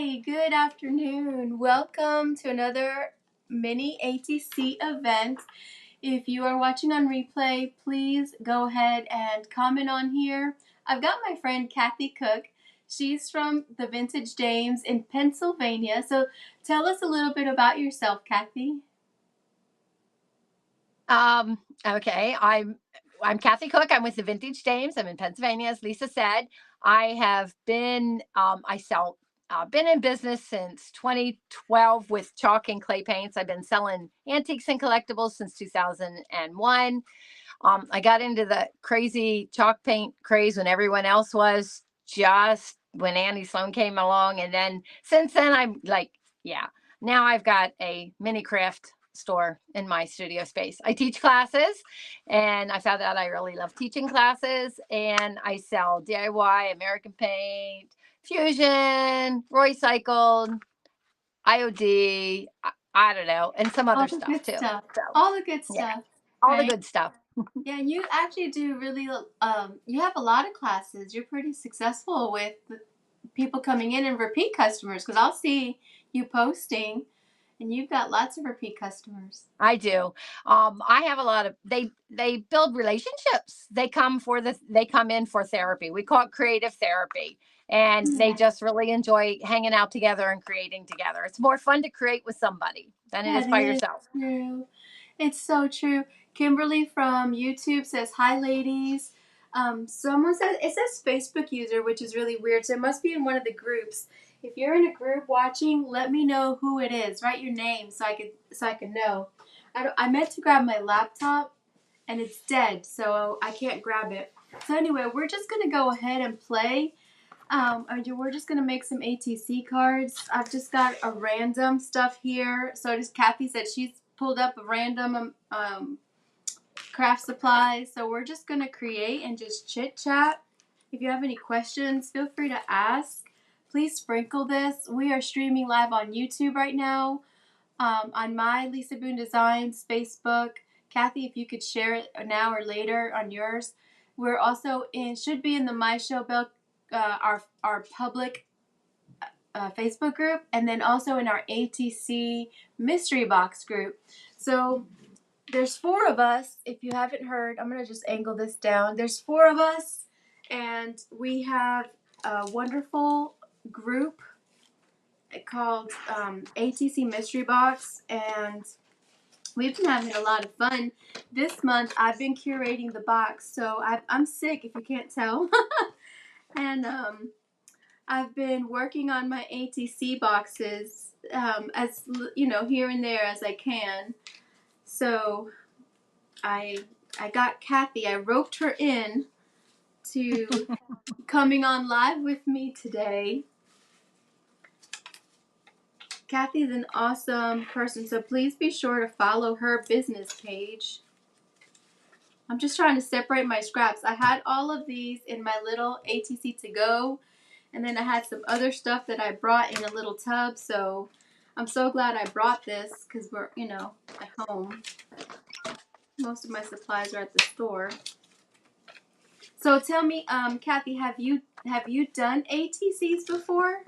Hi, good afternoon. Welcome to another mini ATC event. If you are watching on replay, please go ahead and comment on here. I've got my friend Kathy Cook. She's from the Vintage Dames in Pennsylvania. So tell us a little bit about yourself, Kathy. Okay. I'm Kathy Cook. I'm with the Vintage Dames. I'm in Pennsylvania, as Lisa said. I have been been in business since 2012 with chalk and clay paints. I've been selling antiques and collectibles since 2001. I got into the crazy chalk paint craze when everyone else was, just when Annie Sloan came along, and then since then I'm like, yeah. Now I've got a mini craft store in my studio space. I teach classes, and I found out I really love teaching classes, and I sell DIY, American Paint, Fusion, Roy Cycled, IOD, I don't know, and some All other the stuff good too. stuff. So All the good yeah, stuff, all the right? good stuff. Yeah, and you actually do really, you have a lot of classes. You're pretty successful with people coming in and repeat customers because I'll see you posting and you've got lots of repeat customers. I do. I have a lot of they build relationships. They come in for therapy. We call it creative therapy. And they Yeah, just really enjoy hanging out together and creating together. It's more fun to create with somebody than it is that by is yourself. true. It's so true. Kimberly from YouTube says, "Hi, ladies." Someone says it says Facebook user, which is really weird. So it must be in one of the groups. If you're in a group watching, let me know who it is. Write your name so I can know. I meant to grab my laptop and it's dead, so I can't grab it. So anyway, we're just gonna go ahead and play. We're just gonna make some ATC cards. I've just got a random stuff here. So just Kathy said she's pulled up a random craft supplies. So we're just gonna create and just chit chat. If you have any questions, feel free to ask. Please sprinkle this. We are streaming live on YouTube right now. On my Lisa Boone Designs Facebook. Kathy, if you could share it now or later on yours. We're also should be in the My Show Bell, our public Facebook group, and then also in our ATC Mystery Box group. So there's 4 of us. If you haven't heard, I'm gonna just angle this down. There's 4 of us, and we have a wonderful group called ATC Mystery Box, and we've been having a lot of fun. This month, I've been curating the box, so I'm sick if you can't tell. And I've been working on my ATC boxes as you know, here and there as I can. So I got Kathy. I roped her in to coming on live with me today. Kathy's an awesome person, so please be sure to follow her business page. I'm just trying to separate my scraps. I had all of these in my little ATC to go, and then I had some other stuff that I brought in a little tub, so I'm so glad I brought this because we're, at home. Most of my supplies are at the store. So tell me, Kathy, have you done ATCs before?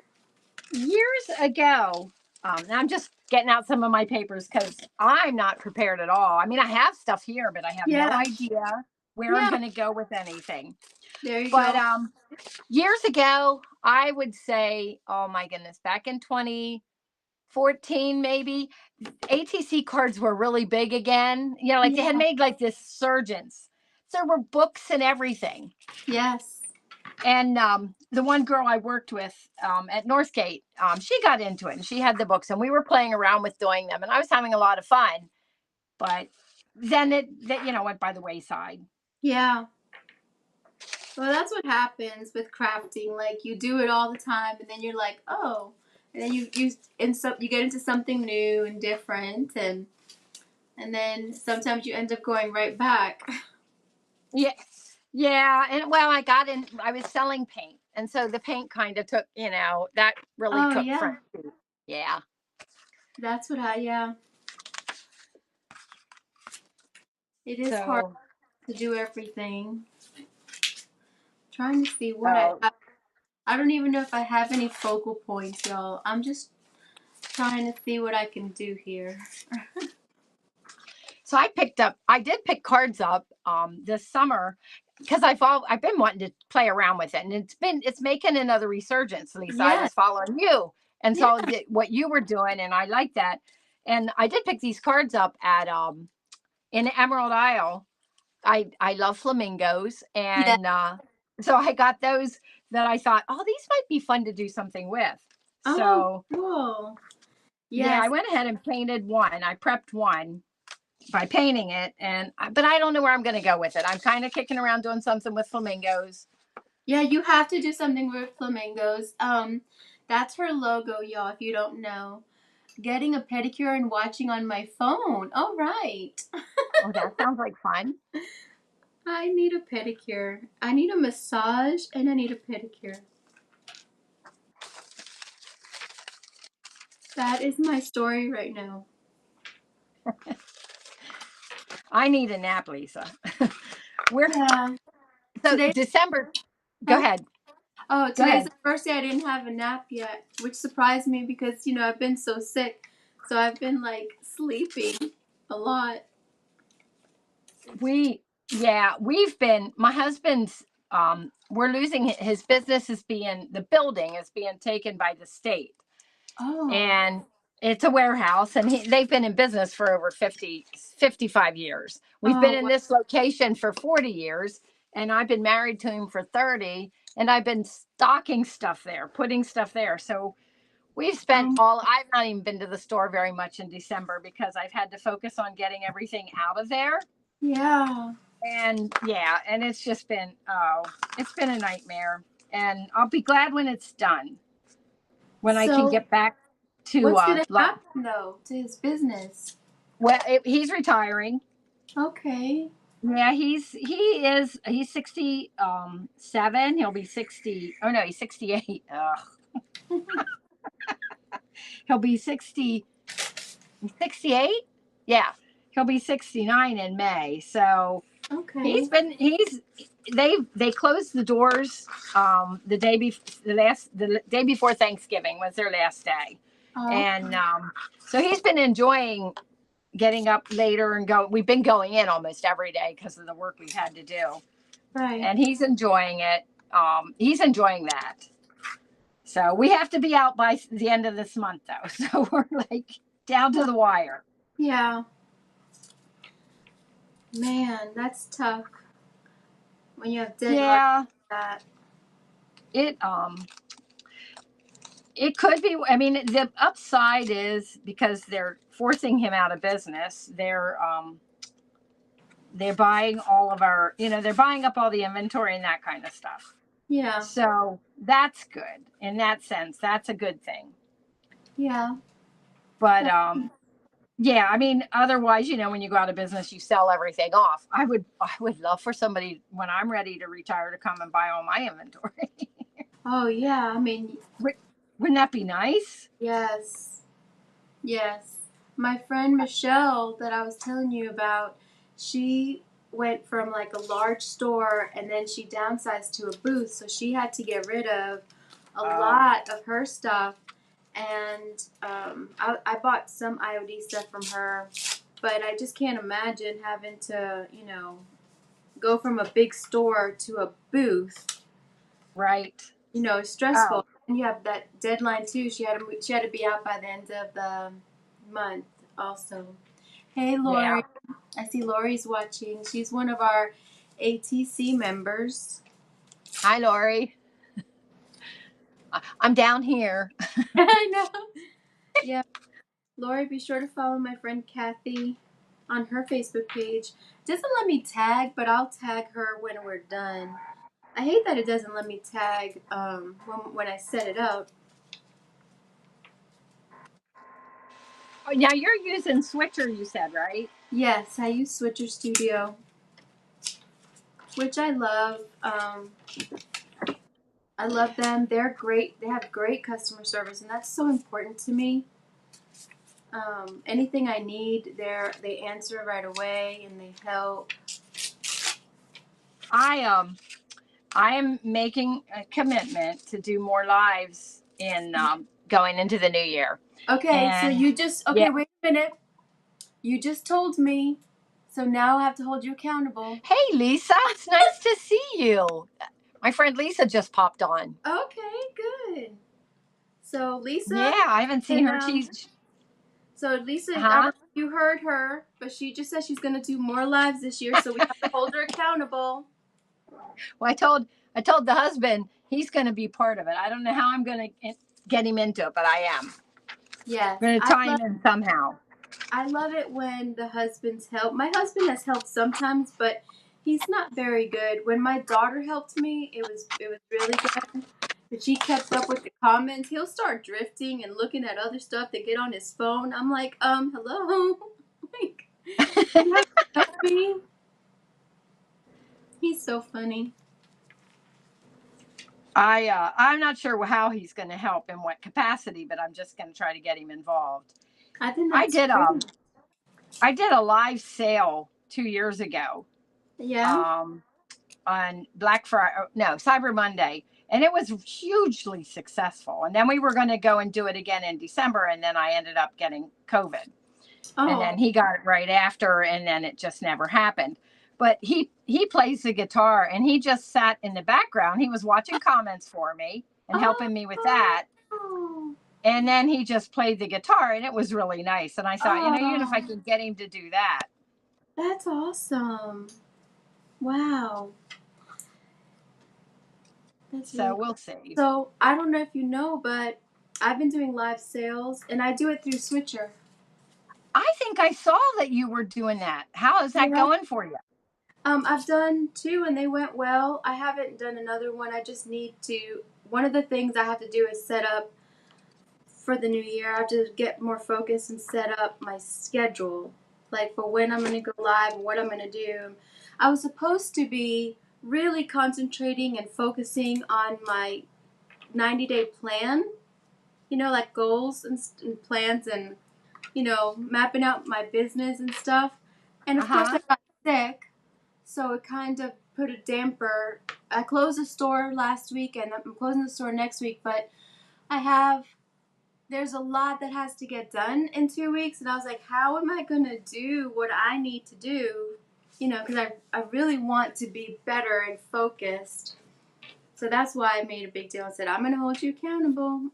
Years ago, now I'm just getting out some of my papers because I'm not prepared at all. I mean, I have stuff here, but I have no Yeah, idea where I'm yeah. going to go with anything. There you But go. years ago, I would say, oh my goodness, back in 2014, maybe, ATC cards were really big again. Like they had Yeah. made like this surgence. So there were books and everything. Yes. And the one girl I worked with at Northgate, she got into it and she had the books and we were playing around with doing them and I was having a lot of fun. But then went by the wayside. Yeah. Well, that's what happens with crafting. Like you do it all the time, and then you're like, oh, and then you get into something new and different, and then sometimes you end up going right back. Yes. Yeah. And well, I was selling paint. And so the paint kind of took, that really Oh took yeah, front seat. Yeah. that's what I yeah. It is hard So, to do everything. Trying to see what I oh, have. I don't even know if I have any focal points, y'all. I'm just trying to see what I can do here. So I did pick cards up this summer because I've been wanting to play around with it, and it's making another resurgence. Lisa, I Yeah, was following you and yeah, saw what you were doing, and I like that. And I did pick these cards up at in Emerald Isle. I love flamingos, yeah. and so I got those that I thought, oh, these might be fun to do something with. Oh, So cool. yeah, I Yes. went ahead and painted one. I prepped one by painting it, and but I don't know where I'm going to go with it. I'm kind of kicking around doing something with flamingos. Yeah, you have to do something with flamingos. That's her logo, y'all, if you don't know. Getting a pedicure and watching on my phone. All right. Oh, that sounds like fun. I need a pedicure. I need a massage and I need a pedicure. That is my story right now. I need a nap, Lisa. We're Yeah. so Today, December. Go huh? ahead. Oh, Go today's ahead. the first day I didn't have a nap yet, which surprised me because, I've been so sick. So I've been like sleeping a lot. We we've been my husband's we're losing his business is being the building is being taken by the state, Oh, and it's a warehouse, and they've been in business for over 55 years. We've been oh, in wow. this location for 40 years, and I've been married to him for 30, and I've been stocking stuff there, putting stuff there. So we've spent I've not even been to the store very much in December because I've had to focus on getting everything out of there. Yeah. And yeah, and it's been a nightmare. And I'll be glad when it's done, when I can So get back to what's going to happen though to his business? well, he's retiring. Okay. Yeah, he's 67. He'll be 60. Oh no, he's 68. He'll be 68. Yeah, he'll be 69 in May. So Okay. they closed the doors the day before Thanksgiving was their last day. Oh, And so he's been enjoying getting up later and go. We've been going in almost every day because of the work we've had to do, right. and he's enjoying it. He's enjoying that. So we have to be out by the end of this month though. So we're like down to the wire. Yeah. Man, that's tough when you have deadlines like Yeah, that. it it could be. I mean, the upside is because they're forcing him out of business. They're buying all of our, they're buying up all the inventory and that kind of stuff. Yeah. So that's good in that sense. That's a good thing. Yeah. But yeah, I mean, otherwise, when you go out of business, you sell everything off. I would love for somebody when I'm ready to retire to come and buy all my inventory. Oh, yeah. I mean, Wouldn't that be nice? yes. Yes. My friend Michelle that I was telling you about, she went from like a large store and then she downsized to a booth, so she had to get rid of a Oh, lot of her stuff. And I bought some IOD stuff from her, but I just can't imagine having to, go from a big store to a booth. right. It's stressful. Oh, And you have that deadline too. She had to be out by the end of the month also. Hey yeah. Lori, I see Lori's watching. She's one of our ATC members. Hi, Lori. I'm down here. I know. Yeah, Lori, be sure to follow my friend Kathy on her Facebook page. It doesn't let me tag, but I'll tag her when we're done. I hate that it doesn't let me tag when I set it up. Oh, now you're using Switcher, you said, right? Yes, I use Switcher Studio, which I love. I love them. They're great. They have great customer service, and that's so important to me. Anything I need, they answer right away and they help. I I am making a commitment to do more lives in going into the new year. Okay, so And you just, yeah. okay, wait a minute. You just told me, so now I have to hold you accountable. Hey, Lisa, it's nice to see you. My friend Lisa just popped on. Okay, good. So Lisa, Yeah, I haven't seen and her. She's, so Lisa, I don't huh? know if you heard her, but she just said she's gonna do more lives this year, so we have to hold her accountable. Well, I told the husband he's going to be part of it. I don't know how I'm going to get him into it, but I am. Yes, I'm going to tie him in somehow. I love it when the husbands help. My husband has helped sometimes, but he's not very good. When my daughter helped me, it was really good. But she kept up with the comments. He'll start drifting and looking at other stuff that get on his phone. I'm like, hello. Like, you have to help me. He's so funny. I'm not sure how he's going to help in what capacity, but I'm just going to try to get him involved. I think I that's did great. I did a live sale 2 years ago. Yeah. On Black Friday, no, Cyber Monday, and it was hugely successful. And then we were going to go and do it again in December, and then I ended up getting COVID. And Oh. then he got it right after, and then it just never happened. But he plays the guitar, and he just sat in the background. He was watching comments for me and helping me with that. Oh. And then he just played the guitar, and it was really nice. And I thought, even if I Oh. can get him to do that. That's awesome. Wow. That's So really we'll see. So I don't know if you know, but I've been doing live sales, and I do it through Switcher. I think I saw that you were doing that. How is that Yeah. going for you? I've done two, and they went well. I haven't done another one. I just need to. One of the things I have to do is set up for the new year. I have to get more focused and set up my schedule, like for when I'm going to go live, what I'm going to do. I was supposed to be really concentrating and focusing on my 90-day plan, like goals and plans and, mapping out my business and stuff. And of course, I got sick, so it kind of put a damper. I closed the store last week, and I'm closing the store next week, but there's a lot that has to get done in 2 weeks, and I was like, how am I going to do what I need to do? Because I really want to be better and focused. So that's why I made a big deal and said, I'm going to hold you accountable.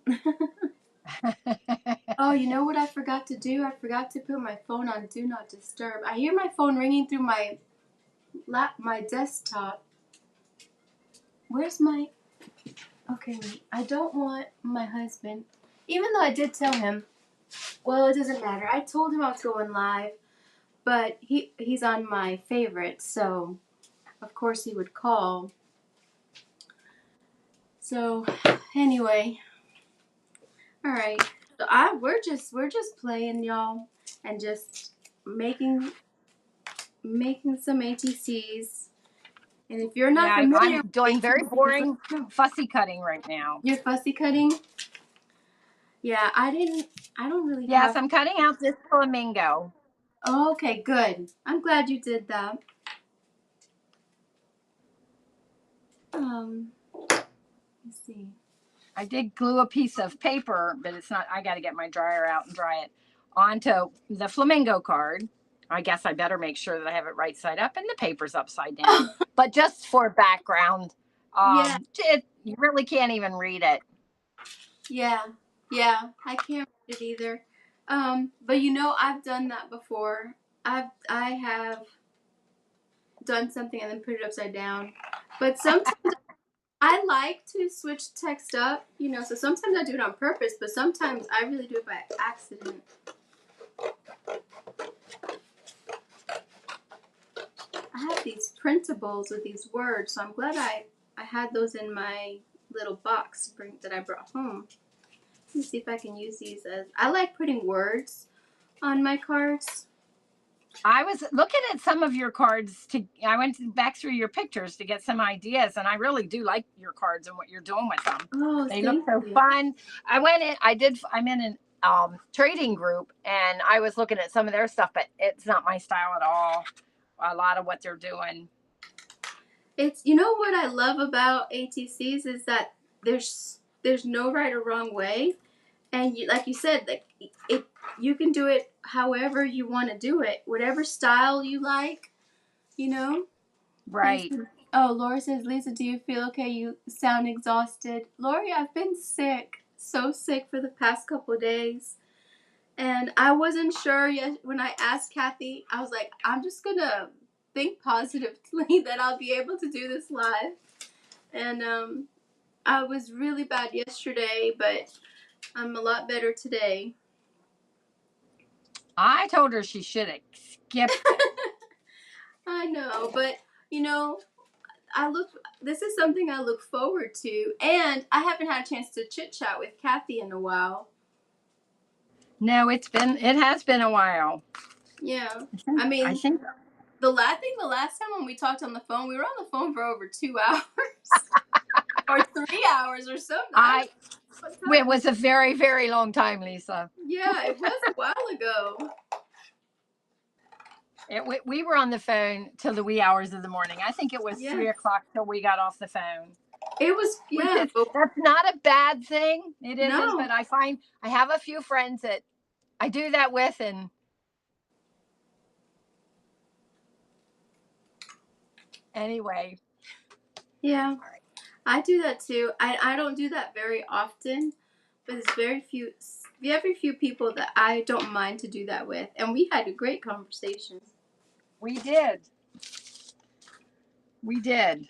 Oh, you know what I forgot to do? I forgot to put my phone on Do Not Disturb. I hear my phone ringing through my desktop. Where's my... Okay, wait. I don't want my husband... Even though I did tell him, well, it doesn't matter. I told him I was going live, but he's on my favorites, so of course he would call. So anyway, all right. So we're just playing, y'all, and just making some ATCs. And if you're not Yeah, familiar I'm with doing very ATCs, let boring me know. fussy cutting right now. You're fussy cutting? Yeah, I don't really Yes, have. I'm cutting out this flamingo. Oh, okay, good. I'm glad you did that. Let's see. I did glue a piece of paper, but it's not, I got to get my dryer out and dry it onto the flamingo card. I guess I better make sure that I have it right side up and the paper's upside down. But just for background, Yeah, you really can't even read it. yeah, I can't read it either. But I've done that before. I have done something and then put it upside down. But sometimes I like to switch text up, so sometimes I do it on purpose, but sometimes I really do it by accident. I have these printables with these words, so I'm glad I had those in my little box that I brought home. Let me see if I can use these I like putting words on my cards. I was looking at some of your cards I went back through your pictures to get some ideas, and I really do like your cards and what you're doing with them. Oh, They look thank so you. fun. I'm in an trading group, and I was looking at some of their stuff, but it's not my style at all. A lot of what they're doing. It's, you know what I love about ATCs is that there's no right or wrong way, and you, like you said, like it, you can do it however you want to do it, whatever style you like, you know. Right. Oh, Laura says, Lisa, do you feel okay? You sound exhausted. Lori, I've been sick, so sick for the past couple of days. And I wasn't sure yet when I asked Kathy. I was like, I'm just going to think positively that I'll be able to do this live. And I was really bad yesterday, but I'm a lot better today. I told her she should have skipped it. I know, but you know, this is something I look forward to, and I haven't had a chance to chit chat with Kathy in a while. No, it has been a while. Yeah. I think the last time when we talked on the phone, we were on the phone for over 2 hours or 3 hours or something. it was a very, very long time, Lisa. Yeah, it was a while ago. We were on the phone till the wee hours of the morning. I think it was 3 o'clock till we got off the phone. It was, yeah. That's not a bad thing. It isn't, No. but I find I have a few friends that I do that with, and anyway. Yeah. I do that too. I don't do that very often, but it's very few people that I don't mind to do that with. And we had a great conversation. We did. We did.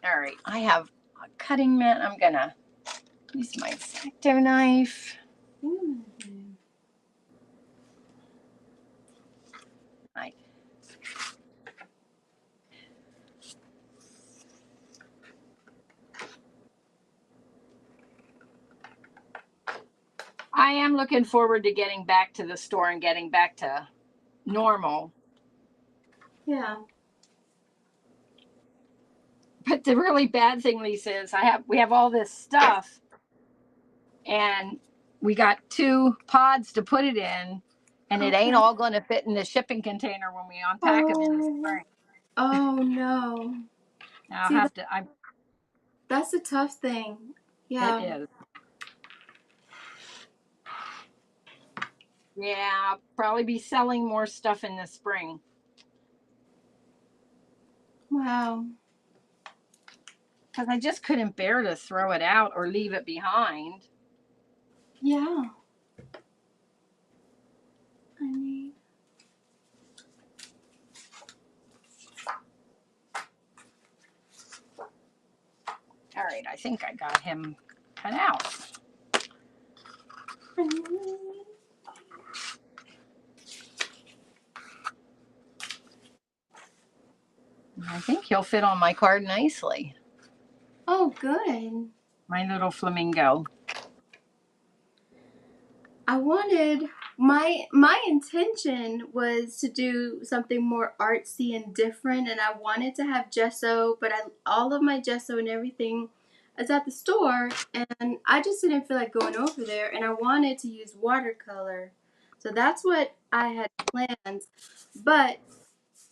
All right. I have a cutting mat. I'm going to use my X-Acto knife. I am looking forward to getting back to the store and getting back to normal. Yeah. But the really bad thing, Lisa, is we have all this stuff, and we got 2 pods to put it in, and it ain't all going to fit in the shipping container when we unpack them in the spring. Oh no. That's a tough thing. Yeah. It is. Yeah, I'll probably be selling more stuff in the spring. Wow. Because I just couldn't bear to throw it out or leave it behind. Yeah. All right, I think I got him cut out. I think he'll fit on my card nicely. Oh, good. My little flamingo. I wanted my intention was to do something more artsy and different, and I wanted to have gesso, but all of my gesso and everything is at the store, and I just didn't feel like going over there, and I wanted to use watercolor. So that's what I had planned. But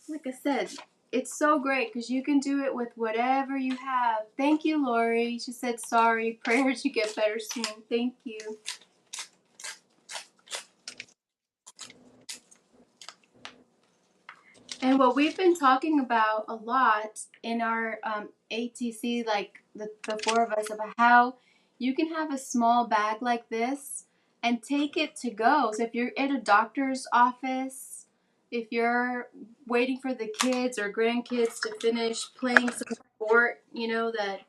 like I said, it's so great because you can do it with whatever you have. Thank you, Lori. She said sorry. Prayers you get better soon. Thank you. And what we've been talking about a lot in our ATC, like the 4 of us, about how you can have a small bag like this and take it to go. So if you're at a doctor's office, if you're waiting for the kids or grandkids to finish playing some sport, you know, that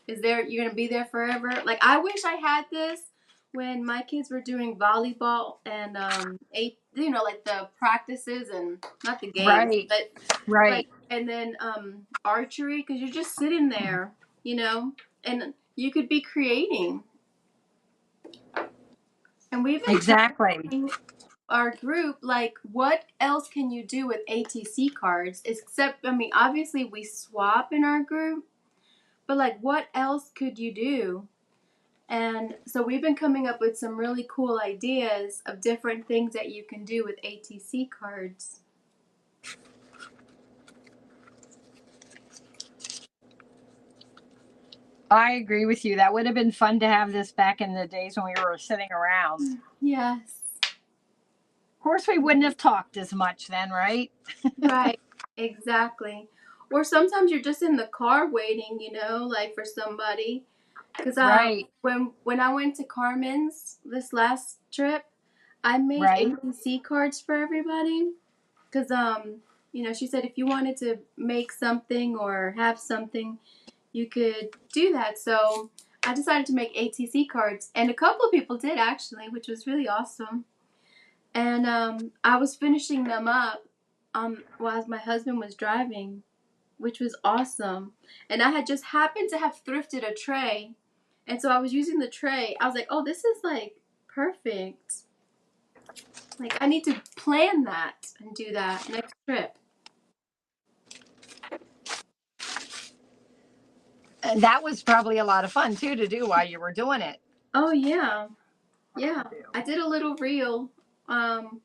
is there, you're going to be there forever. Like, I wish I had this when my kids were doing volleyball and like the practices and not the games, but like, and then archery, because you're just sitting there, you know, and you could be creating. And we've been telling our group, like, what else can you do with ATC cards? Except, I mean, obviously we swap in our group, but like, what else could you do? And so we've been coming up with some really cool ideas of different things that you can do with ATC cards. I agree with you. That would have been fun to have this back in the days when we were sitting around. Yes. Of course, we wouldn't have talked as much then, right? Right. Exactly. Or sometimes you're just in the car waiting, like for somebody. Because Right, when I went to Carmen's this last trip, I made right. ATC cards for everybody. Because she said if you wanted to make something or have something, you could do that. So I decided to make ATC cards, and a couple of people did actually, which was really awesome. And I was finishing them up while my husband was driving, which was awesome. And I had just happened to have thrifted a tray, and so I was using the tray. I was like, "Oh, this is like perfect. Like I need to plan that and do that next trip." And that was probably a lot of fun too to do while you were doing it. Oh yeah, yeah. I did a little reel um,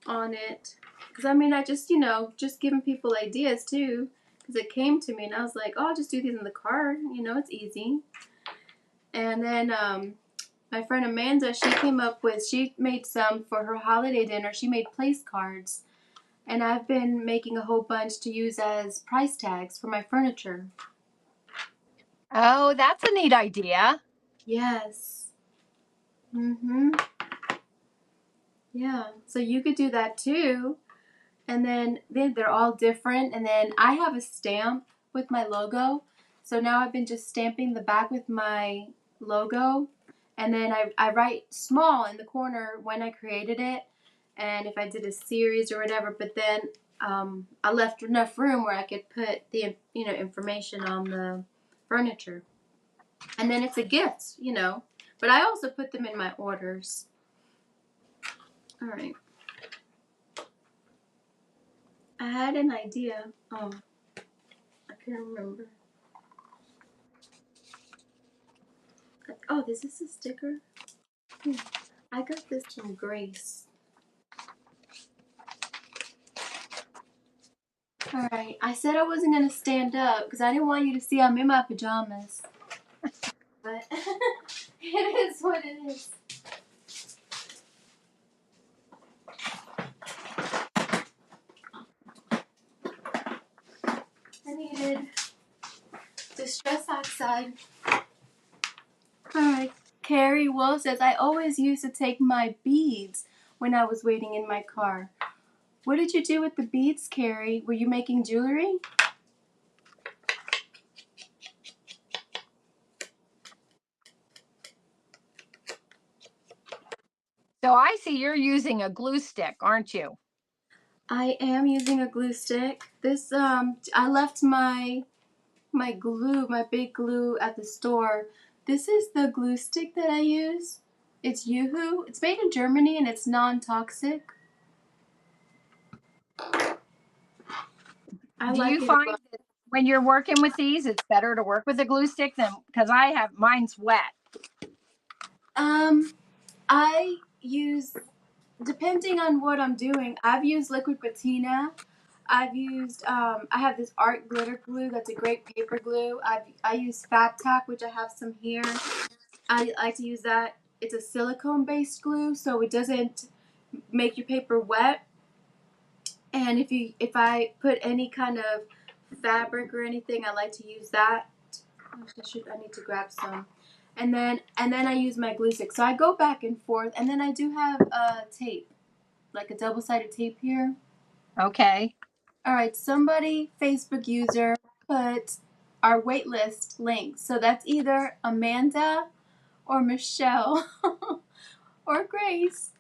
on it because I just just giving people ideas too because it came to me and I was like, "Oh, I'll just do these in the car. It's easy." And then my friend Amanda, she made some for her holiday dinner. She made place cards. And I've been making a whole bunch to use as price tags for my furniture. Oh, that's a neat idea. Yes. Mhm. Yeah. So you could do that too. And then they're all different. And then I have a stamp with my logo. So now I've been just stamping the back with my logo. And then I write small in the corner when I created it and if I did a series or whatever. But then I left enough room where I could put the information on the furniture. And then it's a gift. But I also put them in my orders. All right. I had an idea. Oh, I can't remember. Oh, this is a sticker. I got this from Grace. All right. I said I wasn't gonna stand up because I didn't want you to see I'm in my pajamas. But it is what it is. I needed distress oxide. All right. Carrie Wolf says I always used to take my beads when I was waiting in my car. What did you do with the beads, Carrie? Were you making jewelry? So I see you're using a glue stick, aren't you? I am using a glue stick. This I left my glue, my big glue at the store. This is the glue stick that I use. It's Yoo-hoo. It's made in Germany and it's non-toxic. I Do you like it a find lot. that when you're working with these, it's better to work with a glue stick than because I have mine's wet. I use depending on what I'm doing. I've used liquid patina. I've used I have this art glitter glue that's a great paper glue. I use Fat Tack, which I have some here. I like to use that. It's a silicone based glue, so it doesn't make your paper wet. And if I put any kind of fabric or anything, I like to use that. I need to grab some. And then I use my glue stick. So I go back and forth, and then I do have tape, like a double-sided tape here. Okay. All right, somebody Facebook user put our waitlist link. So that's either Amanda or Michelle or Grace.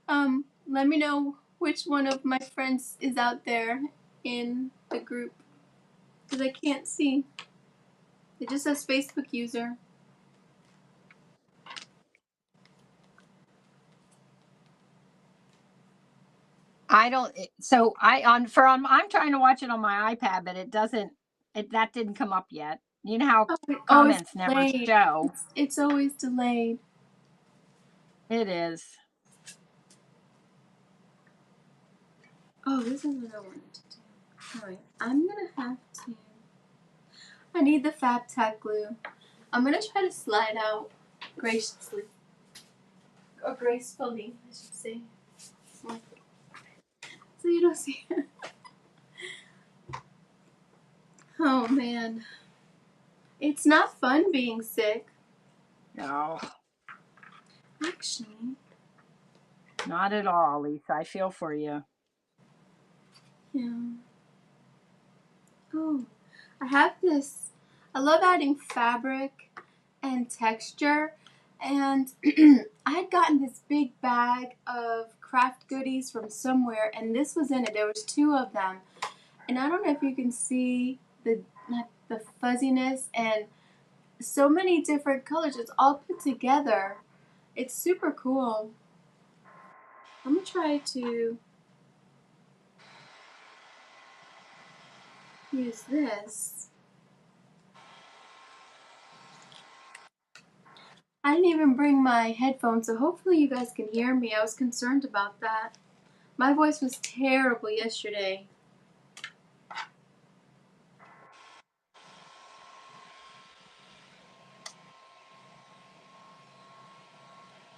Let me know which one of my friends is out there in the group because I can't see. It just says Facebook user. I don't. So I on for on. I'm trying to watch it on my iPad, but it doesn't. That didn't come up yet. You know how Oh, it's comments never delayed. show. It's always delayed. It is. Oh, this is what I wanted to do. All right, I'm gonna have to. I need the Fab Tack glue. I'm going to try to slide out graciously. Or gracefully, I should say. So you don't see it. Oh, man. It's not fun being sick. No, Actually, not at all, Lisa. I feel for you. yeah. Oh, I have this. I love adding fabric and texture. And I had gotten this big bag of craft goodies from somewhere, and this was in it. There was 2 of them. And I don't know if you can see the fuzziness and so many different colors. It's all put together. It's super cool. I'm going to try to use this. I didn't even bring my headphones, so hopefully you guys can hear me. I was concerned about that. My voice was terrible yesterday.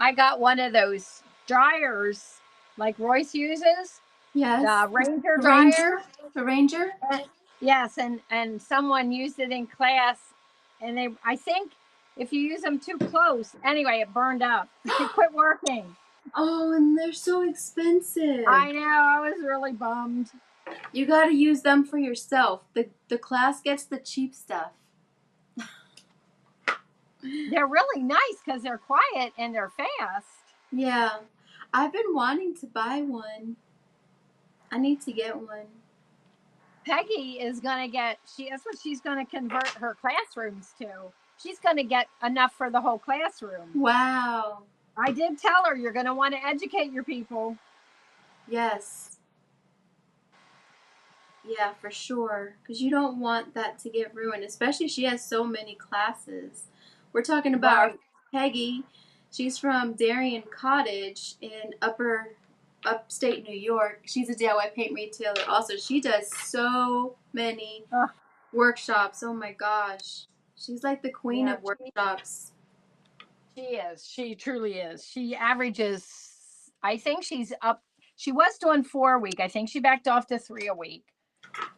I got one of those dryers like Royce uses, Yes. the Ranger The dryer. Ranger? The Ranger? Yes, and someone used it in class, and I think if you use them too close, anyway, it burned up. It quit working. Oh, and they're so expensive. I know. I was really bummed. You gotta use them for yourself. The class gets the cheap stuff. They're really nice because they're quiet and they're fast. Yeah. I've been wanting to buy one. I need to get one. Peggy is going to get, that's what she's going to convert her classrooms to. She's going to get enough for the whole classroom. Wow. I did tell her you're going to want to educate your people. Yes. Yeah, for sure. Because you don't want that to get ruined, especially she has so many classes. We're talking about Right. Peggy. She's from Darien Cottage in upstate New York. She's a DIY paint retailer also. She does so many workshops. Oh my gosh. She's like the queen of workshops. She is. She truly is. She averages, I think she's up, she was doing 4 a week. I think she backed off to 3 a week.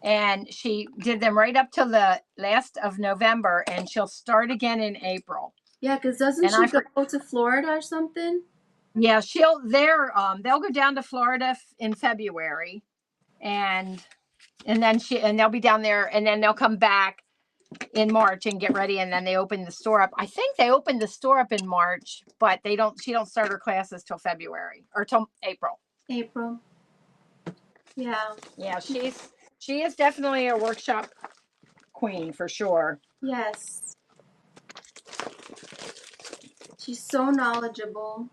And she did them right up till the last of November, and she'll start again in April. Yeah, because doesn't she go to Florida or something? Yeah, they'll go down to Florida in February, and then they'll be down there, and then they'll come back in March and get ready, and then they open the store up. I think they opened the store up in March, but she don't start her classes till February or till April. April. Yeah. Yeah, she is definitely a workshop queen for sure. Yes. She's so knowledgeable.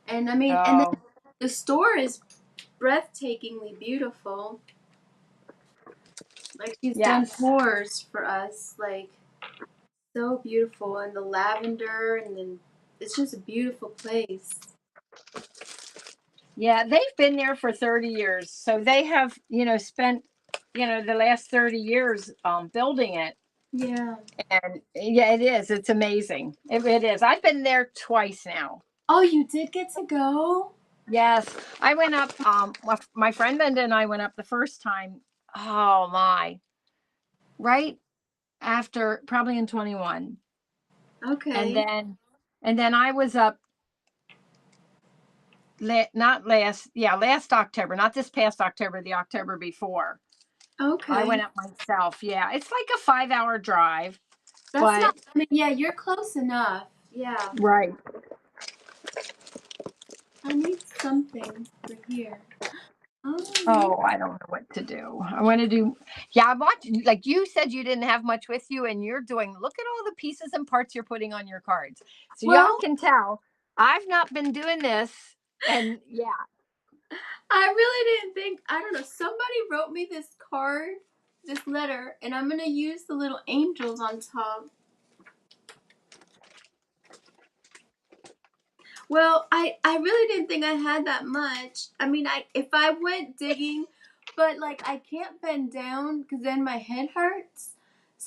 And I mean, and then the store is breathtakingly beautiful. Like she's done tours for us, like so beautiful, and the lavender, and then it's just a beautiful place. Yeah, they've been there for 30 years. So they have, spent, the last 30 years building it. Yeah. And yeah, it is. It's amazing. It is. I've been there twice now. Oh, you did get to go? Yes. I went up, my friend Linda and I went up the first time. Oh my. Right after, probably in 21. Okay. And then I was up last October, not this past October, the October before. Okay. I went up myself. Yeah, it's like a 5-hour drive. That's not. I mean, yeah, you're close enough. Yeah. Right. I need something for here. Oh, I don't know what to do. I want to do. Yeah, I'm watching. Like you said, you didn't have much with you, and you're doing. Look at all the pieces and parts you're putting on your cards. So y'all can tell I've not been doing this, and yeah. I really didn't think. I don't know. Somebody wrote me this card, this letter, and I'm gonna use the little angels on top. Well, I really didn't think I had that much. I mean, if I went digging, but like I can't bend down because then my head hurts.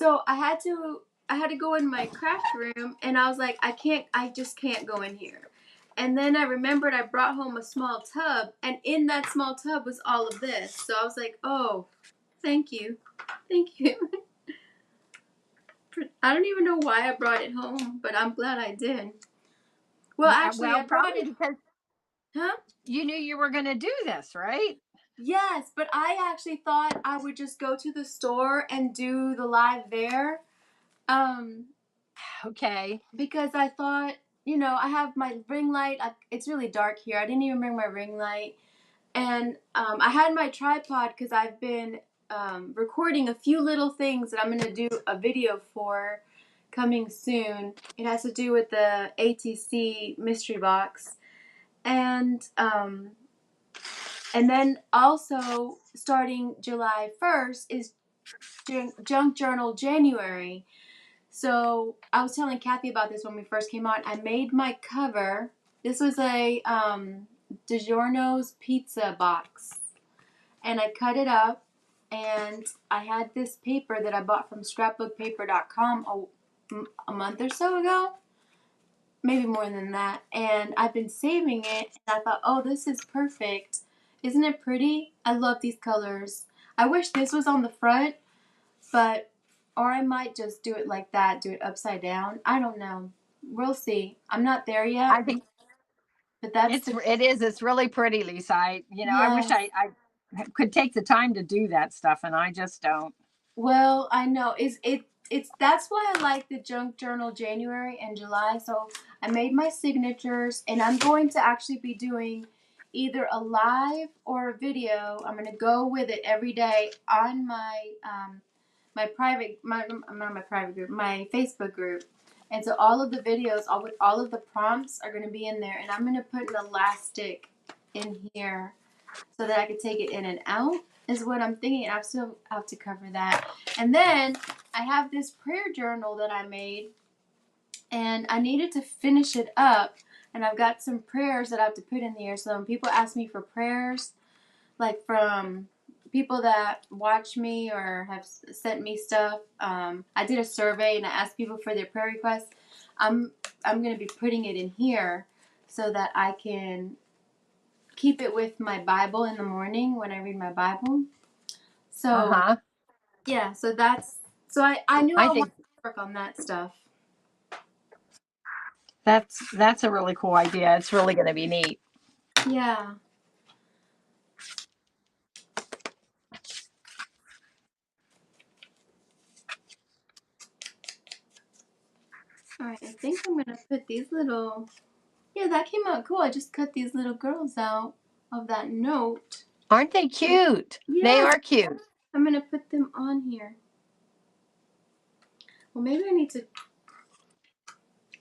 So I had to go in my craft room, and I was like, I just can't go in here. And then I remembered I brought home a small tub, and in that small tub was all of this. So I was like, oh, thank you. Thank you. I don't even know why I brought it home, but I'm glad I did. Well, actually, I brought probably it. because Huh? you knew you were going to do this, right? Yes, but I actually thought I would just go to the store and do the live there. Um, Okay. because I thought, I have my ring light. It's really dark here. I didn't even bring my ring light. And I had my tripod because I've been recording a few little things that I'm going to do a video for coming soon. It has to do with the ATC Mystery Box. And then also starting July 1st is Junk Journal January. So I was telling Kathy about this when we first came on. I made my cover. This was a DiGiorno's pizza box. And I cut it up. And I had this paper that I bought from scrapbookpaper.com a month or so ago. Maybe more than that. And I've been saving it. And I thought, oh, this is perfect. Isn't it pretty? I love these colors. I wish this was on the front, but or I might just do it like that, do it upside down. I don't know. We'll see. I'm not there yet, I think but that's the it's really pretty, Lisa. I wish yes. I could take the time to do that stuff, and I just don't. Well, I know. It's that's why I like the junk journal January and July. So I made my signatures, and I'm going to actually be doing either a live or a video. I'm gonna go with it every day on my private my not my private group, my Facebook group. And so all of the videos, all of the prompts are gonna be in there, and I'm gonna put an elastic in here so that I could take it in and out is what I'm thinking. I still have to cover that. And then I have this prayer journal that I made, and I needed to finish it up. And I've got some prayers that I have to put in there. So when people ask me for prayers, like from people that watch me or have sent me stuff, I did a survey and I asked people for their prayer requests. I'm going to be putting it in here so that I can keep it with my Bible in the morning when I read my Bible. So Uh-huh. yeah, so I knew I I wanted think to work on that stuff. that's a really cool idea. It's really going to be neat. Yeah. All right, I think I'm gonna put these little. Yeah, that came out cool. I just cut these little girls out of that note. Aren't they cute? They Yes, are cute. I'm gonna put them on here. Well, maybe I need to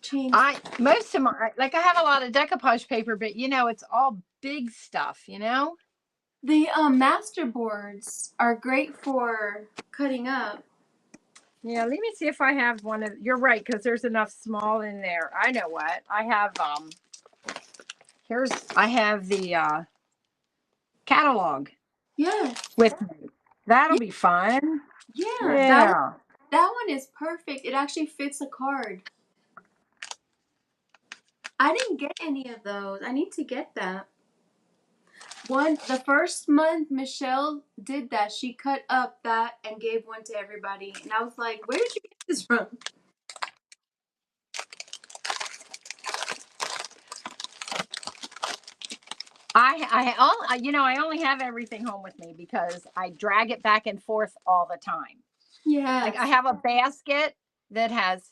change. Most of my, like, I have a lot of decoupage paper, but it's all big stuff. The master boards are great for cutting up. Yeah, let me see if I have one of. You're right, because there's enough small in there. I know what I have. I have the catalog Yeah, with me. That'll yeah, be fun. yeah. Yeah. That one is perfect. It actually fits a card. I didn't get any of those. I need to get that. The first month Michelle did that. She cut up that and gave one to everybody. And I was like, where did you get this from? I only have everything home with me because I drag it back and forth all the time. Like, I Yes. have a basket that has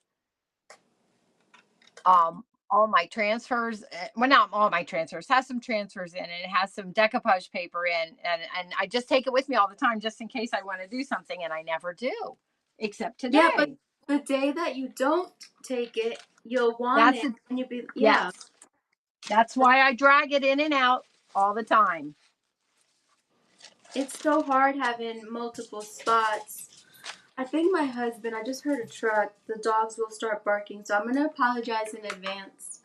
all my transfers. Well, not all my transfers. Has some transfers in it. It has some decoupage paper in, and I just take it with me all the time just in case I want to do something, and I never do, except Yeah, but today. the day that you don't take it, you'll want That's it it. and you'll be yeah. Yes, that's why I drag it in and out all the time. It's so hard having multiple spots. I think my husband, I just heard a truck. The dogs will start barking, so I'm going to apologize in advance.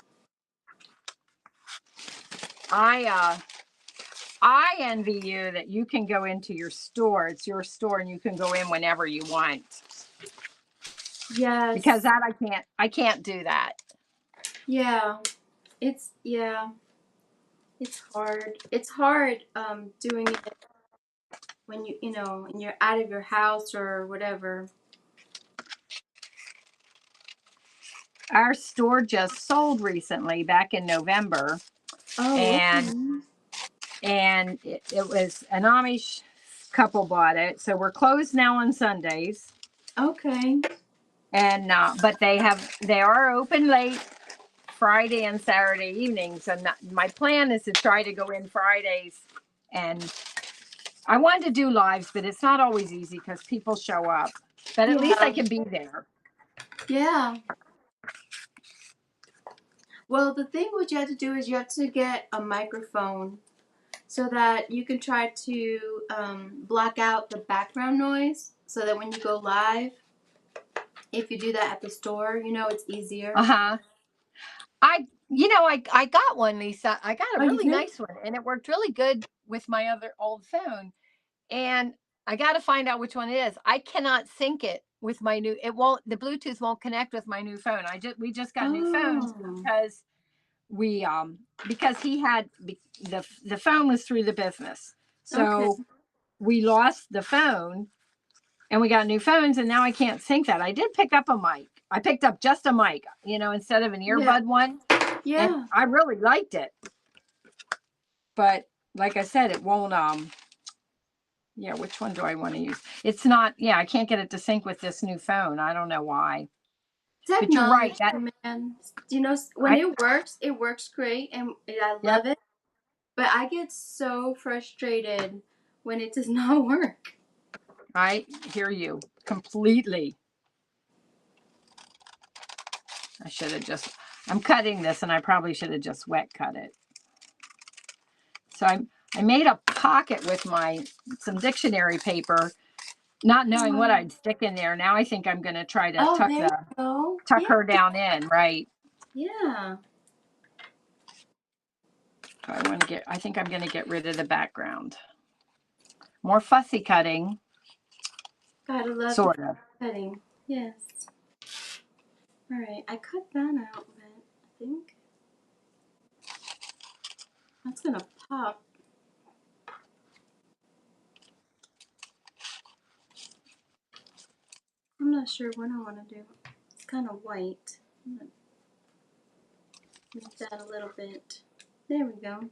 I envy you that you can go into your store. It's your store, and you can go in whenever you want. Yes. because that I can't do that. Yeah. It's hard. It's hard doing it when when you're out of your house or whatever. Our store just sold recently back in November, Oh, and okay. it was an Amish couple bought it. So we're closed now on Sundays, Okay. and but they are open late Friday and Saturday evenings. And my plan is to try to go in Fridays, and I wanted to do lives, but it's not always easy because people show up. But at least I Yeah. can be there. Yeah. Well, the thing what you have to do is you have to get a microphone so that you can try to block out the background noise so that when you go live, if you do that at the store, it's easier. Uh-huh. I got one, Lisa. I got a Oh, you really did? nice one, and it worked really good with my other old phone. And I got to find out which one it is. I cannot sync it with my new. It won't. The Bluetooth won't connect with my new phone. We just got new phones Oh, we because he had the phone was through the business, okay. so we lost the phone and we got new phones, and now I can't sync that. I did pick up a mic. I picked up just a mic, instead of an Yeah. earbud one, and Yeah. I really liked it. But like I said, it won't. Yeah, which one do I want to use? It's not. Yeah, I can't get it to sync with this new phone. I don't know why. But you're right. Technology, man. When I it works great, and I Yep. love it. But I get so frustrated when it does not work. I hear you completely. I should have just. I'm cutting this, and I probably should have just wet cut it. So I made a pocket with some dictionary paper, not knowing what I'd stick in there. Now I think I'm going to try to Oh, there you go. tuck Yeah. her down in, right? Yeah. I think I'm going to get rid of the background. More fussy cutting, Gotta love the sort of. cutting. Yes. All right. I cut that out, but I think that's gonna pop. I'm not sure what I want to do. It's kind of white. I'm gonna make that a little bit. There we go.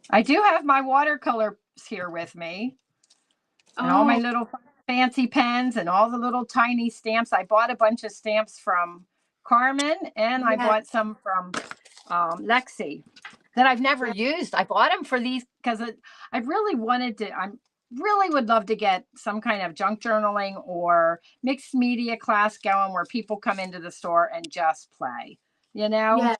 I do have my watercolors here with me, and all my Oh, little fancy pens and all the little tiny stamps. I bought a bunch of stamps from Carmen, and I yeah. bought some from Lexi that I've never used. I bought them for these because I really wanted to. I really would love to get some kind of junk journaling or mixed media class going where people come into the store and just play. Yeah.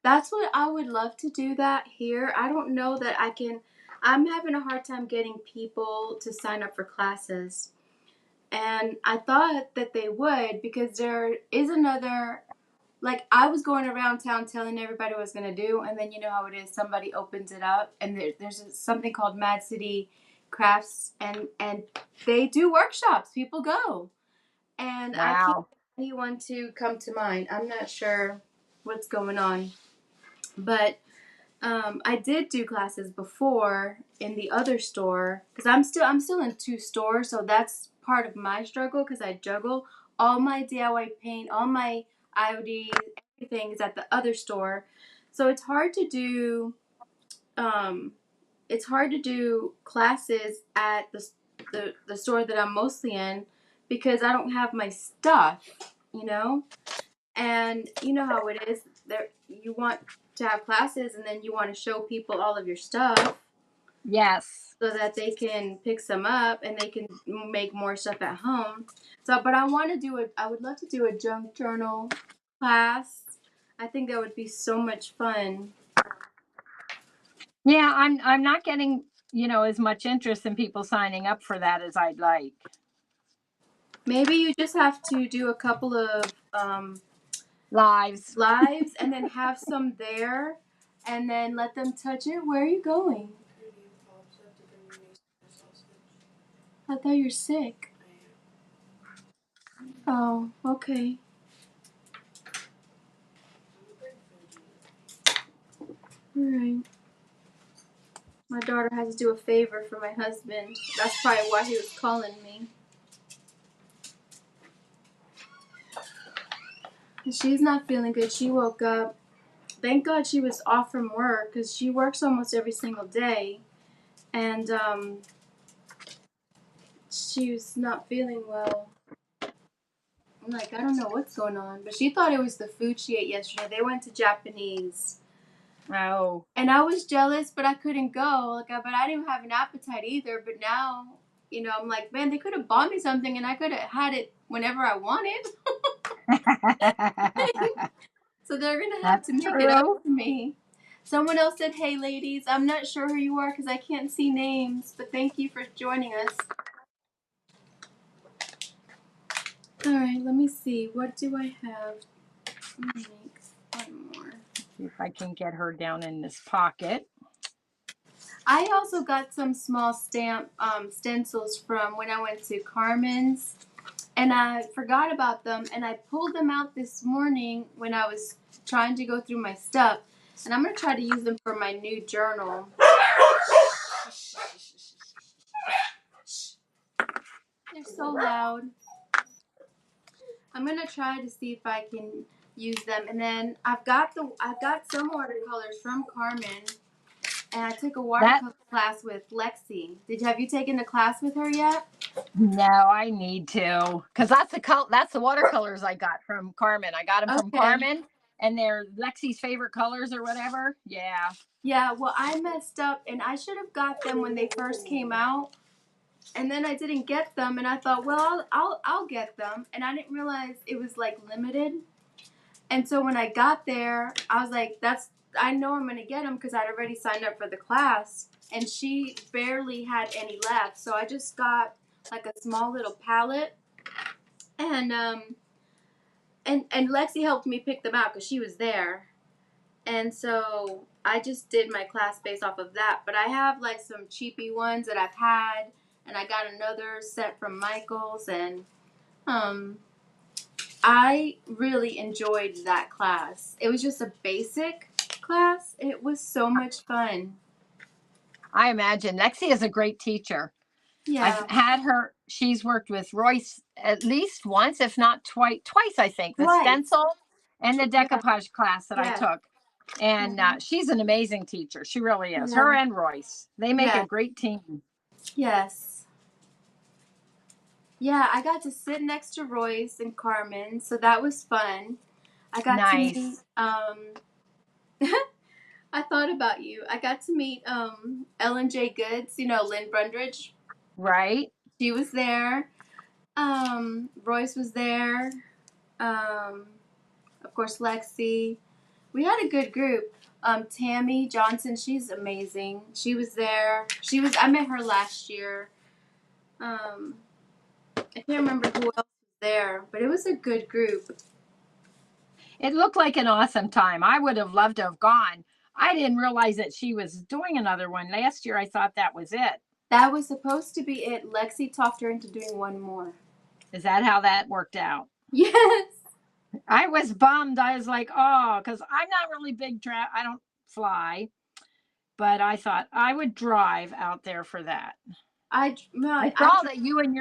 That's what I would love to do that here. I don't know that I can. I'm having a hard time getting people to sign up for classes. And I thought that they would because there is another, like, I was going around town telling everybody what I was going to do. And then you know how it is. Somebody opens it up and there's something called Mad City Crafts and they do workshops. People go. And I can't Wow. get anyone to come to mind. I'm not sure what's going on. But I did do classes before in the other store because I'm still in two stores, so that's part of my struggle because I juggle all my DIY paint, all my IOD, everything is at the other store, so um, it's hard to do classes at the store that I'm mostly in because I don't have my stuff, you know. And you know how it is. There, you want to have classes, and then you want to show people all of your stuff Yes. so that they can pick some up and they can make more stuff at home. So, but I want to do it. I would love to do a junk journal class. I think that would be so much fun. Yeah, I'm not getting, as much interest in people signing up for that as I'd like. Maybe you just have to do a couple of Lives. lives and then have some there and then let them touch it. Where are you going? I thought you were sick. Oh, okay. Alright. My daughter has to do a favor for my husband. That's probably why he was calling me. And she's not feeling good. She woke up. Thank God she was off from work because she works almost every single day. And she was not feeling well. I'm like, I don't know what's going on. But she thought it was the food she ate yesterday. They went to Japanese. Oh. And I was jealous, but I couldn't go. But I didn't have an appetite either. But now, I'm like, man, they could have bought me something and I could have had it whenever I wanted. So they're going to have That's to make it up true. to me. Someone else said, hey, ladies. I'm not sure who you are because I can't see names. But thank you for joining us. All right, let me see. What do I have? Let me make one more. See if I can get her down in this pocket. I also got some small stamp stencils from when I went to Carmen's, and I forgot about them, and I pulled them out this morning when I was trying to go through my stuff, and I'm going to try to use them for my new journal. They're so loud. I'm going to try to see if I can use them, and then I've got some watercolors from Carmen. And I took a watercolor class with Lexi. Have you taken the class with her yet? No, I need to, because that's the watercolors I got from Carmen. I got them from Carmen, and they're Lexi's favorite colors or whatever. Yeah. Yeah. Well, I messed up, and I should have got them when they first came out, and then I didn't get them, and I thought, well, I'll get them, and I didn't realize it was like limited. And so when I got there, I was like, I know I'm gonna get them because I'd already signed up for the class, and she barely had any left, so I just got like a small little palette, and Lexi helped me pick them out because she was there, and so I just did my class based off of that. But I have like some cheapy ones that I've had, and I got another set from Michael's, and I really enjoyed that class. It was just a basic class. It was so much fun. I imagine Lexi is a great teacher. Yeah. I've had her. She's worked with Royce at least once, if not twice. I think the stencil and the decoupage class that I took. And she's an amazing teacher. She really is. Her and Royce. They make a great team. Yes. Yeah, I got to sit next to Royce and Carmen, so that was fun. I got to meet I thought about you. I got to meet Ellen J. Goods, Lynn Brundridge. Right. She was there. Royce was there. Of course, Lexi. We had a good group. Tammy Johnson, she's amazing. She was there. I met her last year. I can't remember who else was there, but it was a good group. It looked like an awesome time. I would have loved to have gone. I didn't realize that she was doing another one. Last year, I thought that was it. That was supposed to be it. Lexi talked her into doing one more. Is that how that worked out? Yes. I was bummed. I was like, oh, because I'm not really big. I don't fly, but I thought I would drive out there for that. I saw that you and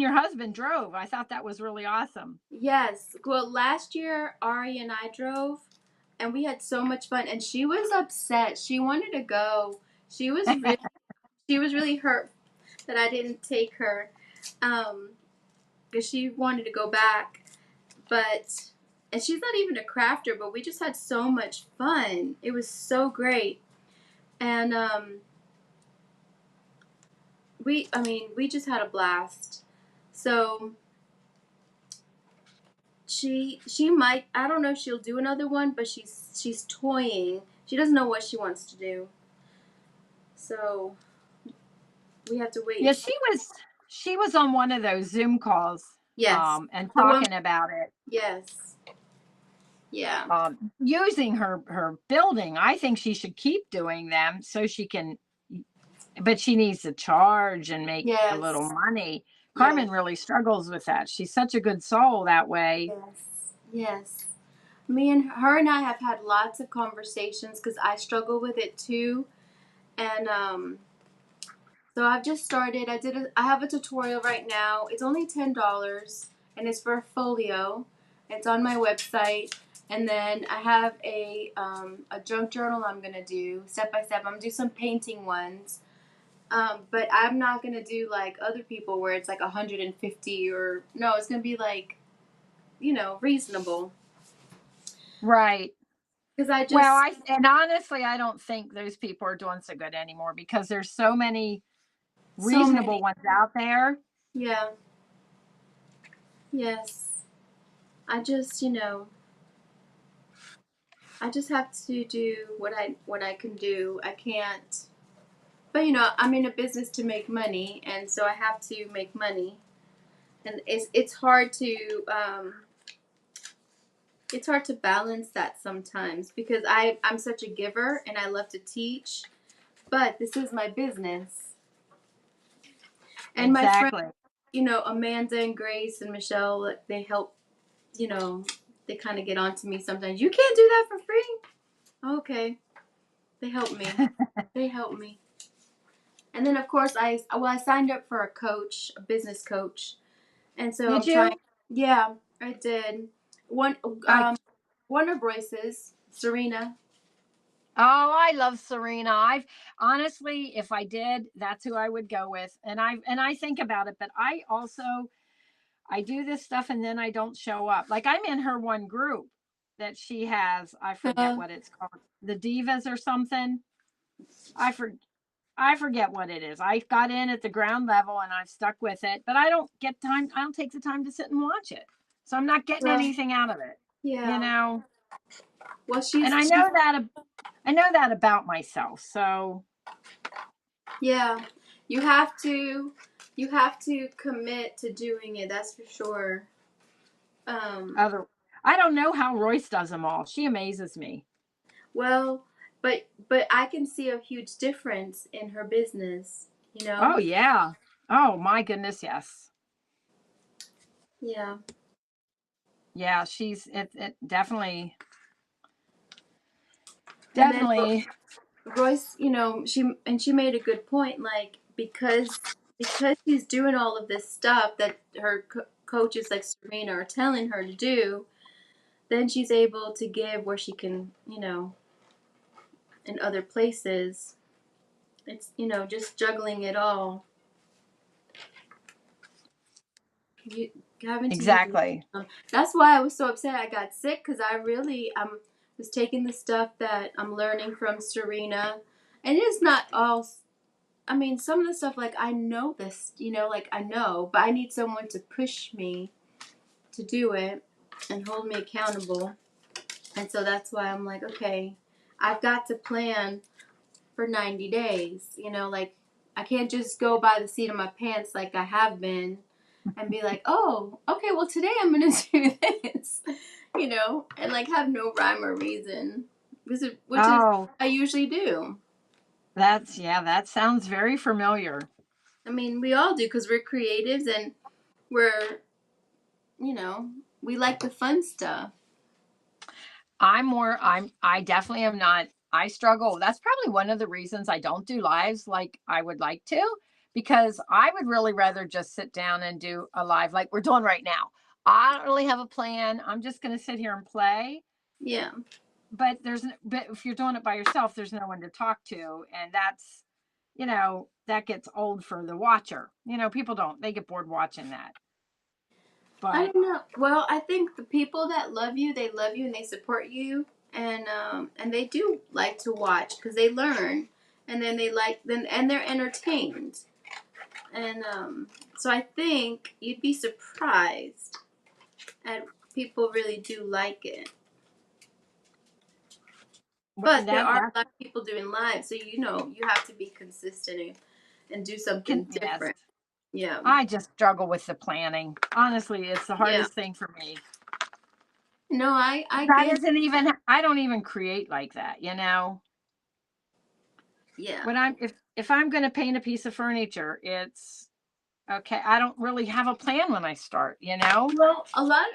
your husband drove. I thought that was really awesome. Yes. Well, last year Ari and I drove, and we had so much fun. And she was upset. She wanted to go. She was really hurt that I didn't take her, because she wanted to go back. And she's not even a crafter, but we just had so much fun. It was so great. And we just had a blast. So she might, I don't know if she'll do another one, but she's toying. She doesn't know what she wants to do. So we have to wait. Yeah, she was on one of those Zoom calls. Yes. And talking about it. Yes. Yeah. Using her building. I think she should keep doing them so she can, but she needs to charge and make a little Yes. money. Yes. Carmen really struggles with that. She's such a good soul that way. Yes. Yes. Me and her and I have had lots of conversations because I struggle with it too. And so I've just started. I have a tutorial right now. It's only $10 and it's for a folio. It's on my website. And then I have a junk journal I'm gonna do step by step. I'm gonna do some painting ones. But I'm not gonna do like other people where it's like 150 or no, it's gonna be like, reasonable. Right. Because I Well, just and honestly, I don't think those people are doing so good anymore because there's so many so reasonable many. ones out there. Yeah. Yes. I just, I just have to do what I can do. I can't. But I'm in a business to make money, and so I have to make money. And it's hard to balance that sometimes because I'm such a giver and I love to teach, but this is my business. And my friends, Exactly. Amanda and Grace and Michelle, they help, you know, they kind of get on to me sometimes. You can't do that for free. Okay. They help me. They help me. And then of course I signed up for a coach, a business coach. And so Did I'm trying. you? Yeah, I did. One I one of Royce's, Serena. Oh, I love Serena. I've honestly, if I did, that's who I would go with. And I think about it, but I do this stuff and then I don't show up. Like I'm in her one group that she has. I forget Uh, what it's called, the Divas or something. I for I forget what it is. I got in at the ground level and I've stuck with it, but I don't get time. I don't take the time to sit and watch it, so I'm not getting well, anything out of it. You yeah. know, Well, and she's I know that about myself. So yeah. You have to you have to commit to doing it. That's for sure. Um, other, I don't know how Royce does them all. She amazes me. well, but I can see a huge difference in her business, you Oh know? yeah. Oh my goodness, yes. Yeah. Yeah, it definitely And then definitely Royce, she made a good point, like because she's doing all of this stuff that her coaches like Serena are telling her to do, then she's able to give where she can, in other places. It's just juggling it all. You having to use. exactly. That's why I was so upset I got sick because was taking the stuff that I'm learning from Serena, and it's not all. I mean, some of the stuff like I know this, like I know, but I need someone to push me to do it and hold me accountable. And so that's why I'm like, okay, I've got to plan for 90 days. Like I can't just go by the seat of my pants like I have been and be like, oh, okay, well, today I'm going to do this, and like have no rhyme or reason, which is Oh, I usually do. that sounds very familiar. I mean, we all do because we're creatives and we're, you know, we like the fun stuff. I definitely am not. I struggle. That's probably one of the reasons I don't do lives like I would like to, because I would really rather just sit down and do a live like we're doing right now. I don't really have a plan. I'm just going to sit here and play. Yeah. But if you're doing it by yourself, there's no one to talk to, and that gets old for the watcher. People don't, they get bored watching that. I But don't know. Well, I think the people that love you, they love you and they support you, and they do like to watch because they learn, and then and they're entertained, and so I think you'd be surprised at people really do like it. But there are that a lot of people doing live, so you have to be consistent and do something yes, different. Yeah. I just struggle with the planning. Honestly, it's the Yeah. hardest thing for me. No, I That get. isn't even, I don't even create like that, you know? Yeah. When if I'm going to paint a piece of furniture, it's okay. I don't really have a plan when I start, you know? Well, a lot,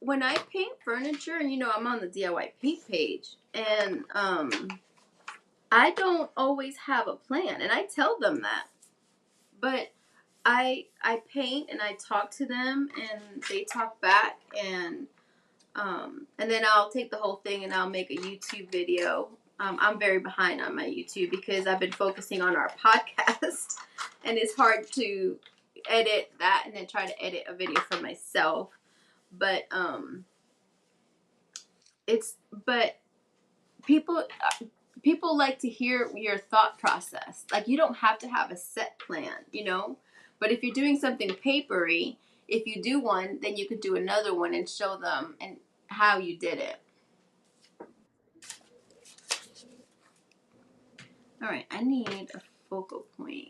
when I paint furniture, and I'm on the DIY paint page, and I don't always have a plan, and I tell them that. But I paint and I talk to them, and they talk back, and then I'll take the whole thing and I'll make a YouTube video. I'm very behind on my YouTube because I've been focusing on our podcast, and it's hard to edit that and then try to edit a video for myself. But it's but people people like to hear your thought process. Like, you don't have to have a set plan. But if you're doing something papery, if you do one, then you could do another one and show them and how you did it. All right, I need a focal point.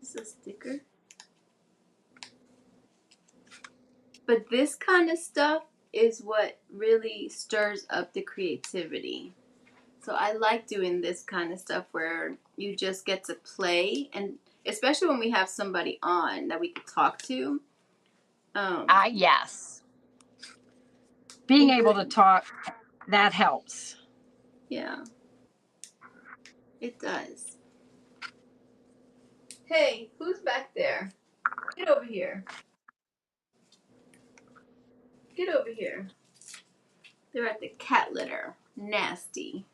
This is a sticker. But this kind of stuff is what really stirs up the creativity. So I like doing this kind of stuff where you just get to play, and especially when we have somebody on that we could talk to. Yes. Being able to talk, that helps. Yeah, it does. Hey, who's back there? Get over here. Get over here. They're at the cat litter. Nasty.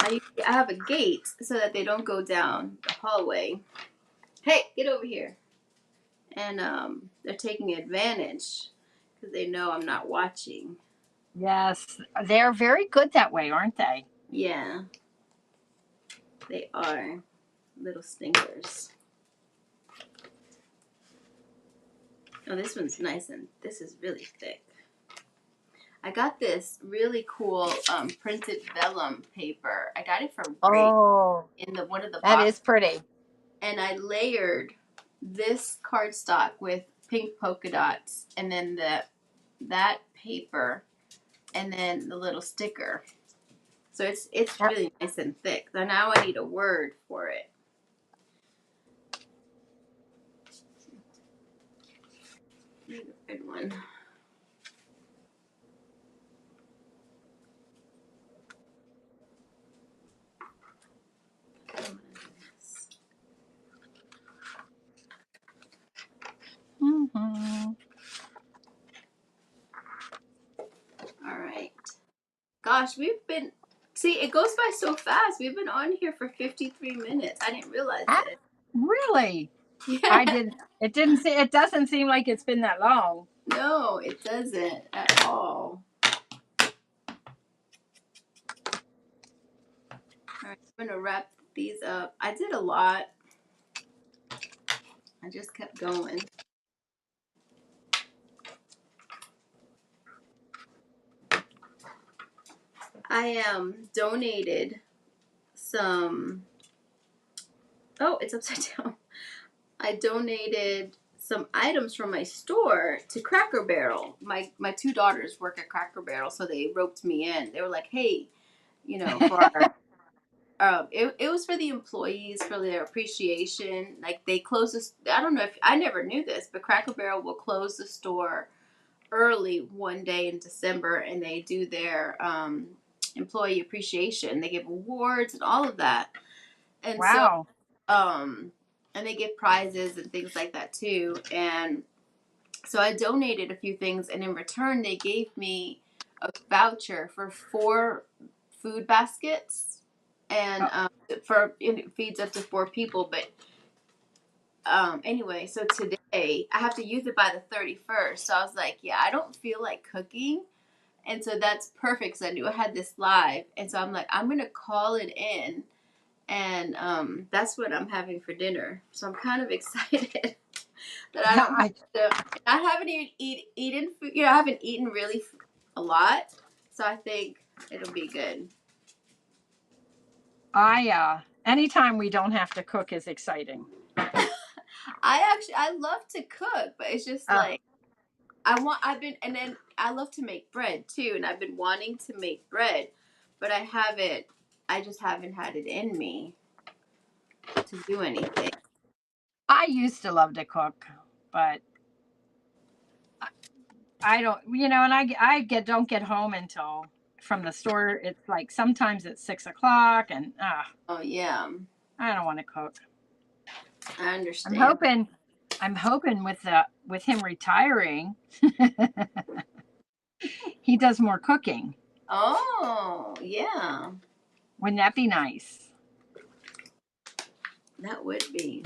I have a gate so that they don't go down the hallway. Hey, get over here. And they're taking advantage because they know I'm not watching. Yes, they're very good that way, aren't they? Yeah, they are. Little stinkers. Oh, this one's nice, and this is really thick. I got this really cool printed vellum paper. I got it from Great Oh, in one of the that boxes. is pretty. And I layered this cardstock with pink polka dots, and then that paper, and then the little sticker. So it's really nice and thick. So now I need a word for it. I need a good one. Mm-hmm. All right. Gosh, it goes by so fast. We've been on here for 53 minutes. I didn't realize it. Really? I Yeah. didn't. It didn't. It doesn't seem like it's been that long. No, it doesn't at all. All right, I'm going to wrap these up. I did a lot. I just kept going. I donated some. Oh, it's upside down. I donated some items from my store to Cracker Barrel. My two daughters work at Cracker Barrel, so they roped me in. They were like, "Hey, for our." It was for the employees, for their appreciation. Like, they close this. I don't know if I never knew this, but Cracker Barrel will close the store early one day in December, and they do their employee appreciation. They give awards and all of that, and so Wow. and they give prizes and things like that too. And so I donated a few things, and in return, they gave me a voucher for 4 food baskets, and it feeds up to 4 people. But anyway, so today I have to use it by the 31st. So I was like, yeah, I don't feel like cooking. And so that's perfect because I knew I had this live. And so I'm like, I'm going to call it in. And that's what I'm having for dinner. So I'm kind of excited. that I don't have to. I haven't even eaten food. I haven't eaten really a lot, so I think it'll be good. Anytime we don't have to cook is exciting. I love to cook, but it's just Uh, like and then I love to make bread too, and I've been wanting to make bread, but I just haven't had it in me to do anything. I used to love to cook, but I don't, and don't get home until from the store. It's like sometimes it's 6 o'clock, and Oh yeah, I don't want to cook. I I'm understand. hoping, I'm hoping with him retiring, he does more cooking. Oh yeah, Wouldn't that be nice? that would be.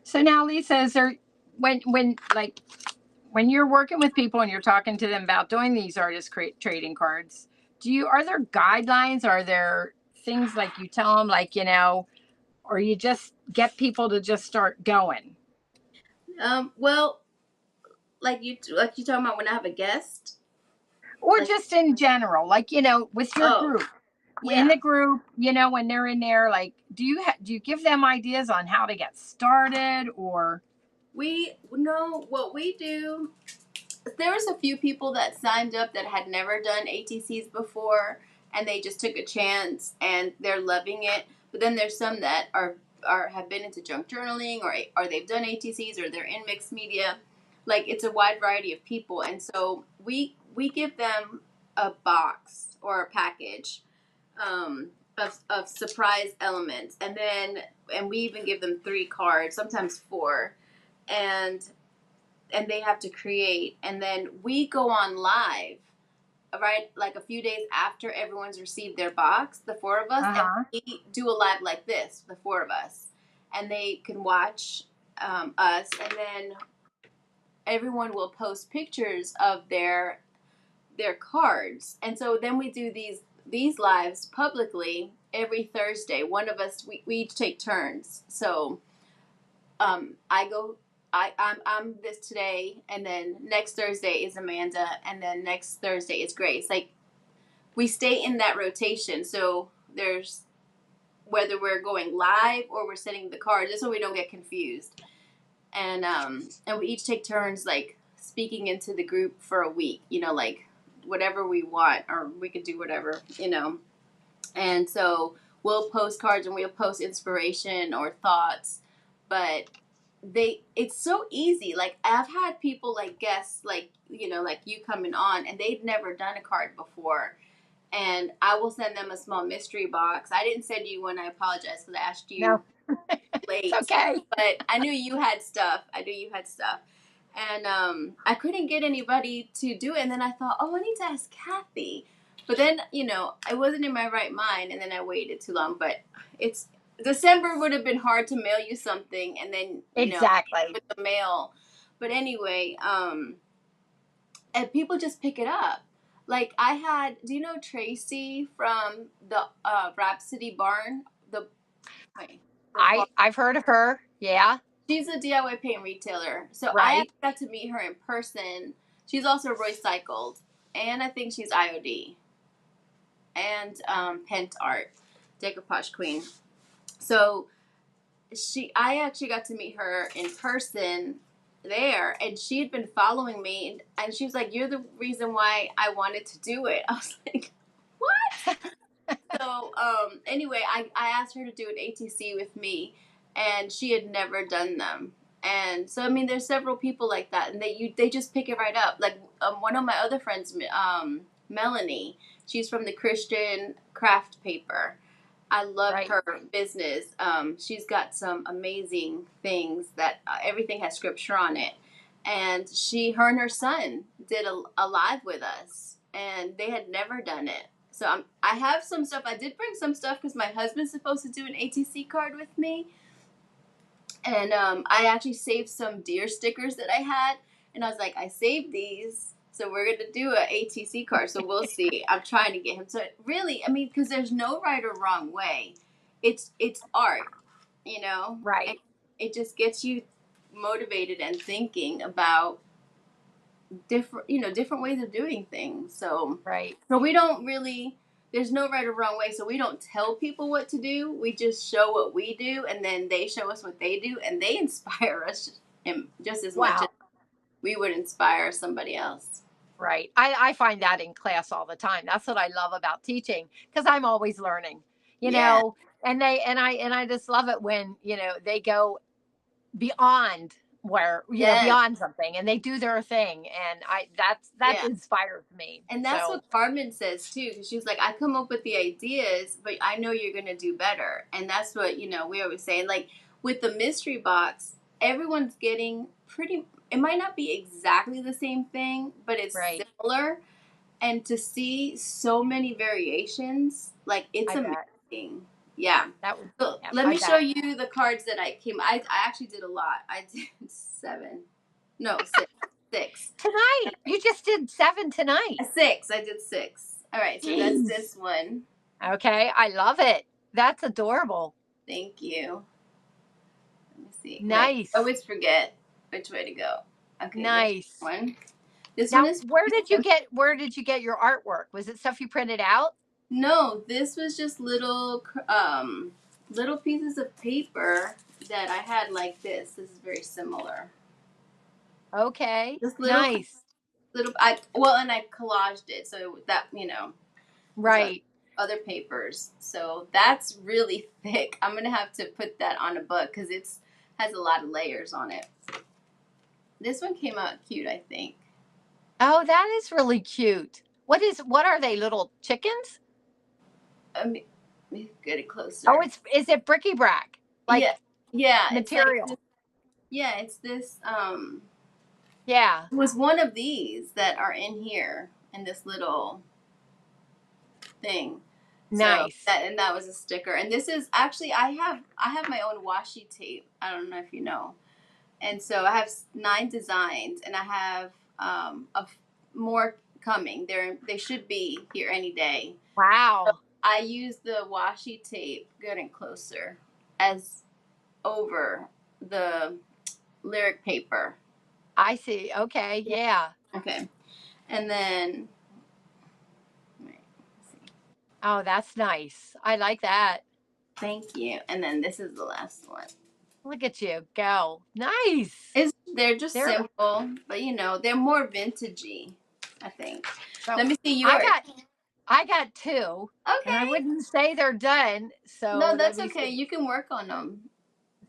So now, Lisa, is there when you're working with people and you're talking to them about doing these trading cards, are there guidelines? Are there things like you tell them, like, or you just get people to just start going? Well, like you talking about when I have a guest, Or like just in general, like, with your oh group, in yeah, the group, when they're in there, like, do you give them ideas on how to get started, or? we know what we do. There was a few people that signed up that had never done ATCs before, and they just took a chance and they're loving it. But then there's some that are have been into junk journaling, or they've done ATCs, or they're in mixed media. Like, it's a wide variety of people, and so we give them a box or a package, of surprise elements, and we even give them 3 cards, sometimes 4, and they have to create, and then we go on live, right, like a few days after everyone's received their box, the 4 of us, and Uh-huh. we do a live like this, the 4 of us, and they can watch us, and then everyone will post pictures of their cards, and so then we do these lives publicly every Thursday. One of us, we each take turns. So I go. I'm this today, and then next Thursday is Amanda, and then next Thursday is Grace. Like, we stay in that rotation. So there's, whether we're going live or we're setting the cards, just so we don't get confused. And we each take turns, like, speaking into the group for a week. Like, whatever we want, or we could do whatever. And so we'll post cards and we'll post inspiration or thoughts, but it's so easy. Like, I've had people, like guests, like like you coming on, and they've never done a card before, and I will send them a small mystery box. I didn't send you one. I apologize because I asked you No, it's late, okay. but I knew you had stuff. And I couldn't get anybody to do it, and then I thought, oh, I need to ask Kathy. But then, I wasn't in my right mind, and then I waited too long. But it's December would have been hard to mail you something, and then, Exactly. with the mail. But anyway, and people just pick it up. Like, do you know Tracy from the Rhapsody Barn? The bar. I've heard of her. Yeah. She's a DIY paint retailer. So I Right. actually got to meet her in person. She's also recycled, and I think she's IOD and Pent Art, Decoupage Queen. So I actually got to meet her in person there, and she had been following me, and she was like, "You're the reason why I wanted to do it." I was like, "What?" So anyway, I asked her to do an ATC with me, and she had never done them. And so, I mean, there's several people like that, and they just pick it right up. Like, one of my other friends, Melanie, she's from the Christian Craft Paper. I love Right. her business. She's got some amazing things that everything has scripture on it. And her and her son did a live with us, and they had never done it. So I have some stuff. I did bring some stuff because my husband's supposed to do an ATC card with me. And I actually saved some deer stickers that I had. And I was like, I saved these. So we're going to do an ATC card. So we'll see. I'm trying to get him. So really, I mean, because there's no right or wrong way. It's art, you know? Right. And it just gets you motivated and thinking about different ways of doing things. So Right. so we don't really, there's no right or wrong way. So we don't tell people what to do. We just show what we do, and then they show us what they do, and they inspire us just as much Wow. as we would inspire somebody else. Right. I find that in class all the time. That's what I love about teaching, because I'm always learning, Yeah. and I just love it when, they go beyond where, Yes. beyond something, and they do their thing. And that Yeah. inspires me. And that's So, what Carmen says too, because she's like, I come up with the ideas, but I know you're gonna do better. And that's what we always say. And like with the mystery box, everyone's getting pretty. It might not be exactly the same thing, but it's right. similar. And to see so many variations, like it's I bet. amazing. Yeah. That would, So yeah, let I me show bet. you the cards that I actually did a lot. I did 7. No, 6. 6. Tonight. You just did 7 tonight. 6. I did 6. All right, so that's Jeez. this one. Okay. I love it. That's adorable. Thank you. Let me see. Wait, Nice. I always forget which way to go. Okay, Nice. this one. This one Now, is where did you get your artwork? Was it stuff you printed out? No, this was just little pieces of paper that I had like this. This is very similar. Okay. Just Nice. and I collaged it so that there's Right. other papers. So that's really thick. I'm gonna have to put that on a book because it's has a lot of layers on it. This one came out cute, I think. Oh, that is really cute. What are they, little chickens? Let me get it closer. Oh, is it bricky-brac? Like Yeah, yeah. It's like material. yeah, it's this. Yeah. It was one of these that are in here in this little thing. So Nice. that was a sticker. And this is actually I have my own washi tape. I don't know if you know. And so I have 9 designs, and I have more coming. They should be here any day. Wow. So I use the washi tape, getting closer, as over the lyric paper. I see. Okay. Yeah. Okay. And then Oh, that's nice. I like that. thank you. And then this is the last one. Look at you go. Nice. They're just They're simple, but they're more vintagey, I think. so Let me see yours. I got 2. And I Okay. wouldn't say they're done. So No, let that's me okay. see. You can work on them.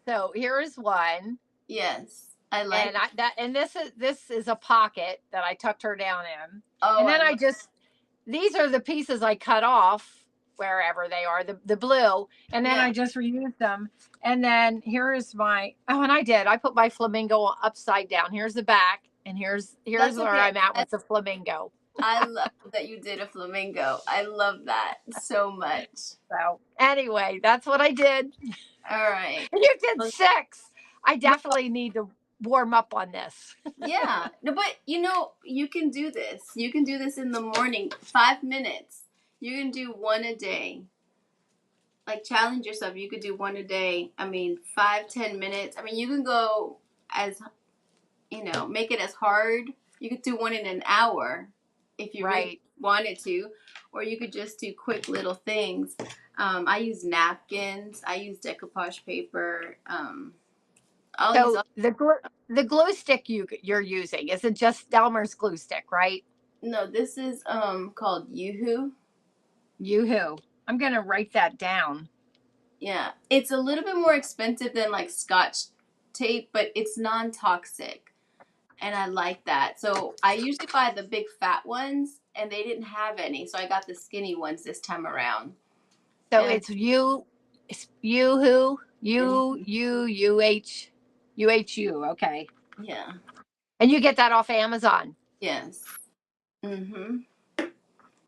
So here is one. Yes. I like And this is a pocket that I tucked her down in. Oh, And then these are the pieces I cut off wherever they are, the blue, and then Yeah. I just reused them. And then here is and I put my flamingo upside down. Here's the back, and here's That's where okay. I'm at with the flamingo. I love that you did a flamingo. I love that so much. So anyway, that's what I did. All right. You did 6. I definitely need to warm up on this. Yeah. No, but you can do this. You can do this in the morning, 5 minutes. You can do one a day. Like, challenge yourself. You could do one a day. I mean, 5-10 minutes. I mean, you can go as make it as hard. You could do one in an hour if you really wanted to, or you could just do quick little things. I use napkins. I use decoupage paper. So the glue stick you're using, is it just Delmer's glue stick, right? No, this is called Yoo-hoo. Yoo-hoo. I'm gonna write that down. Yeah, it's a little bit more expensive than like Scotch tape, but it's non-toxic, and I like that. So I usually buy the big fat ones, and they didn't have any, so I got the skinny ones this time around. So it's Yoo-hoo, U-U-U-H-U. Okay. Yeah. And you get that off Amazon. Yes. Mm-hmm.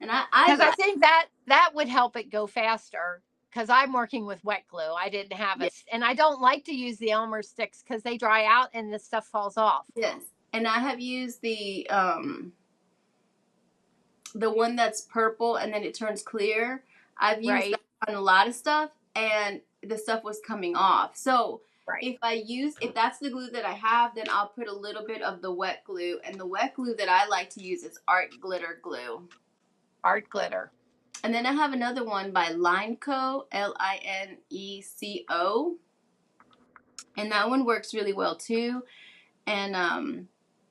And I Because either I think that would help it go faster. Because I'm working with wet glue. I didn't have yeah, and I don't like to use the Elmer sticks because they dry out and the stuff falls off. yes. And I have used the one that's purple and then it turns clear. I've used Right, that on a lot of stuff and the stuff was coming off. So right. if that's the glue that I have, then I'll put a little bit of the wet glue. And the wet glue that I like to use is art glitter glue. Art glitter. And then I have another one by Lineco, Lineco. And that one works really well too. And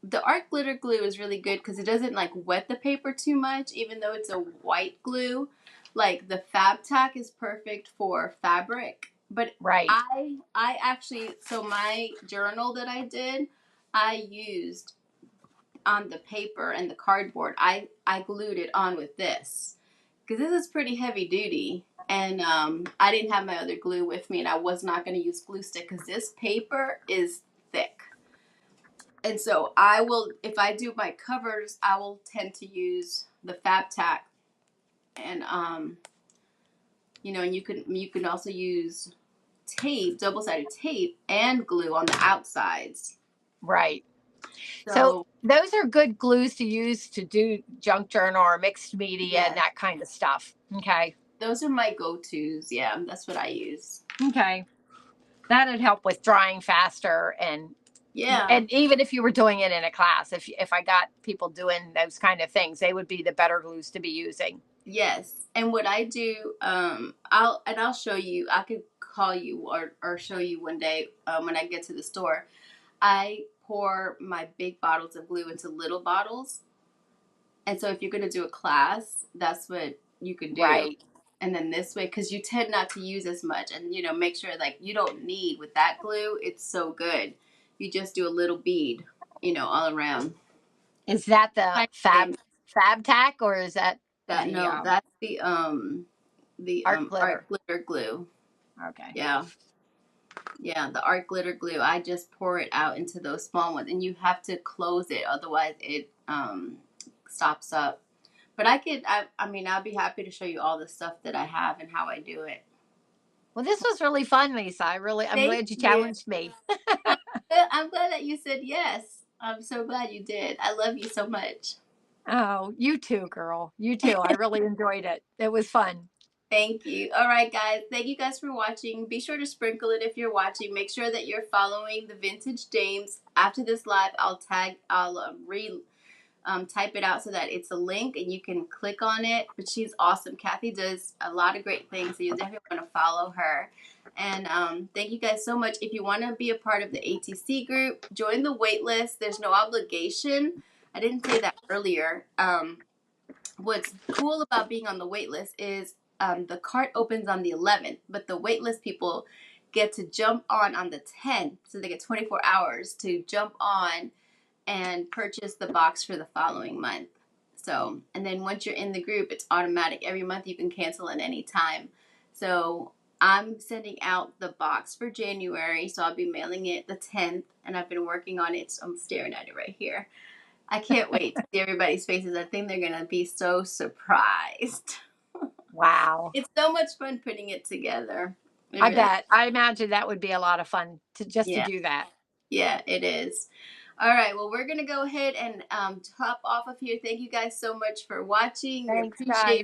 the art glitter glue is really good because it doesn't like wet the paper too much, even though it's a white glue. Like the Fab Tack is perfect for fabric, but Right. I actually, so my journal that I did, I used on the paper and the cardboard. I glued it on with this because this is pretty heavy duty. And I didn't have my other glue with me, and I was not going to use glue stick because this paper is thick. And so I will, if I do my covers, I will tend to use the Fab Tack, and and you can also use tape, double sided tape, and glue on the outsides. Right. So So those are good glues to use to do junk journal or mixed media and yeah, that kind of stuff. Okay. those are my go tos. Yeah, that's what I use. Okay. That'd help with drying faster Yeah. and even if you were doing it in a class, if I got people doing those kind of things, they would be the better glues to be using. Yes. And what I do, I'll show you. I could call you or show you one day when I get to the store. I pour my big bottles of glue into little bottles. And so if you're going to do a class, that's what you could do. Right. And then this way, because you tend not to use as much, and make sure like you don't need with that glue. It's so good. You just do a little bead, all around. Is that the Kind of thing. fab tack or is that That the no, that's the art glitter? art glitter glue. Okay. Yeah, yeah, the art glitter glue. I just pour it out into those small ones, and you have to close it, otherwise it stops up. But I mean, I'll be happy to show you all the stuff that I have and how I do it. Well, this was really fun, Lisa. I'm Thank glad you you. challenged me. I'm glad that you said yes. I'm so glad you did. I love you so much. Oh, you too, girl. You too. I really enjoyed it. It was fun. Thank you. All right, guys. Thank you guys for watching. Be sure to sprinkle it if you're watching. Make sure that you're following the Vintage Dames. After this live, I'll type it out so that it's a link and you can click on it. But she's awesome. Kathy does a lot of great things, so you definitely want to follow her. And thank you guys so much. If you want to be a part of the ATC group, join the waitlist. There's no obligation. I didn't say that earlier. What's cool about being on the waitlist is the cart opens on the 11th, but the waitlist people get to jump on the 10th, so they get 24 hours to jump on and purchase the box for the following month. So, and then once you're in the group, it's automatic. Every month you can cancel at any time. So I'm sending out the box for January, so I'll be mailing it the 10th, and I've been working on it. So I'm staring at it right here. I can't wait to see everybody's faces. I think they're going to be so surprised. Wow. It's so much fun putting it together. It I really, bet. I imagine that would be a lot of fun to yeah, do that. yeah, it is. All right, well, we're going to go ahead and top off of here. Thank you guys so much for watching. We Thanks, appreciate guys.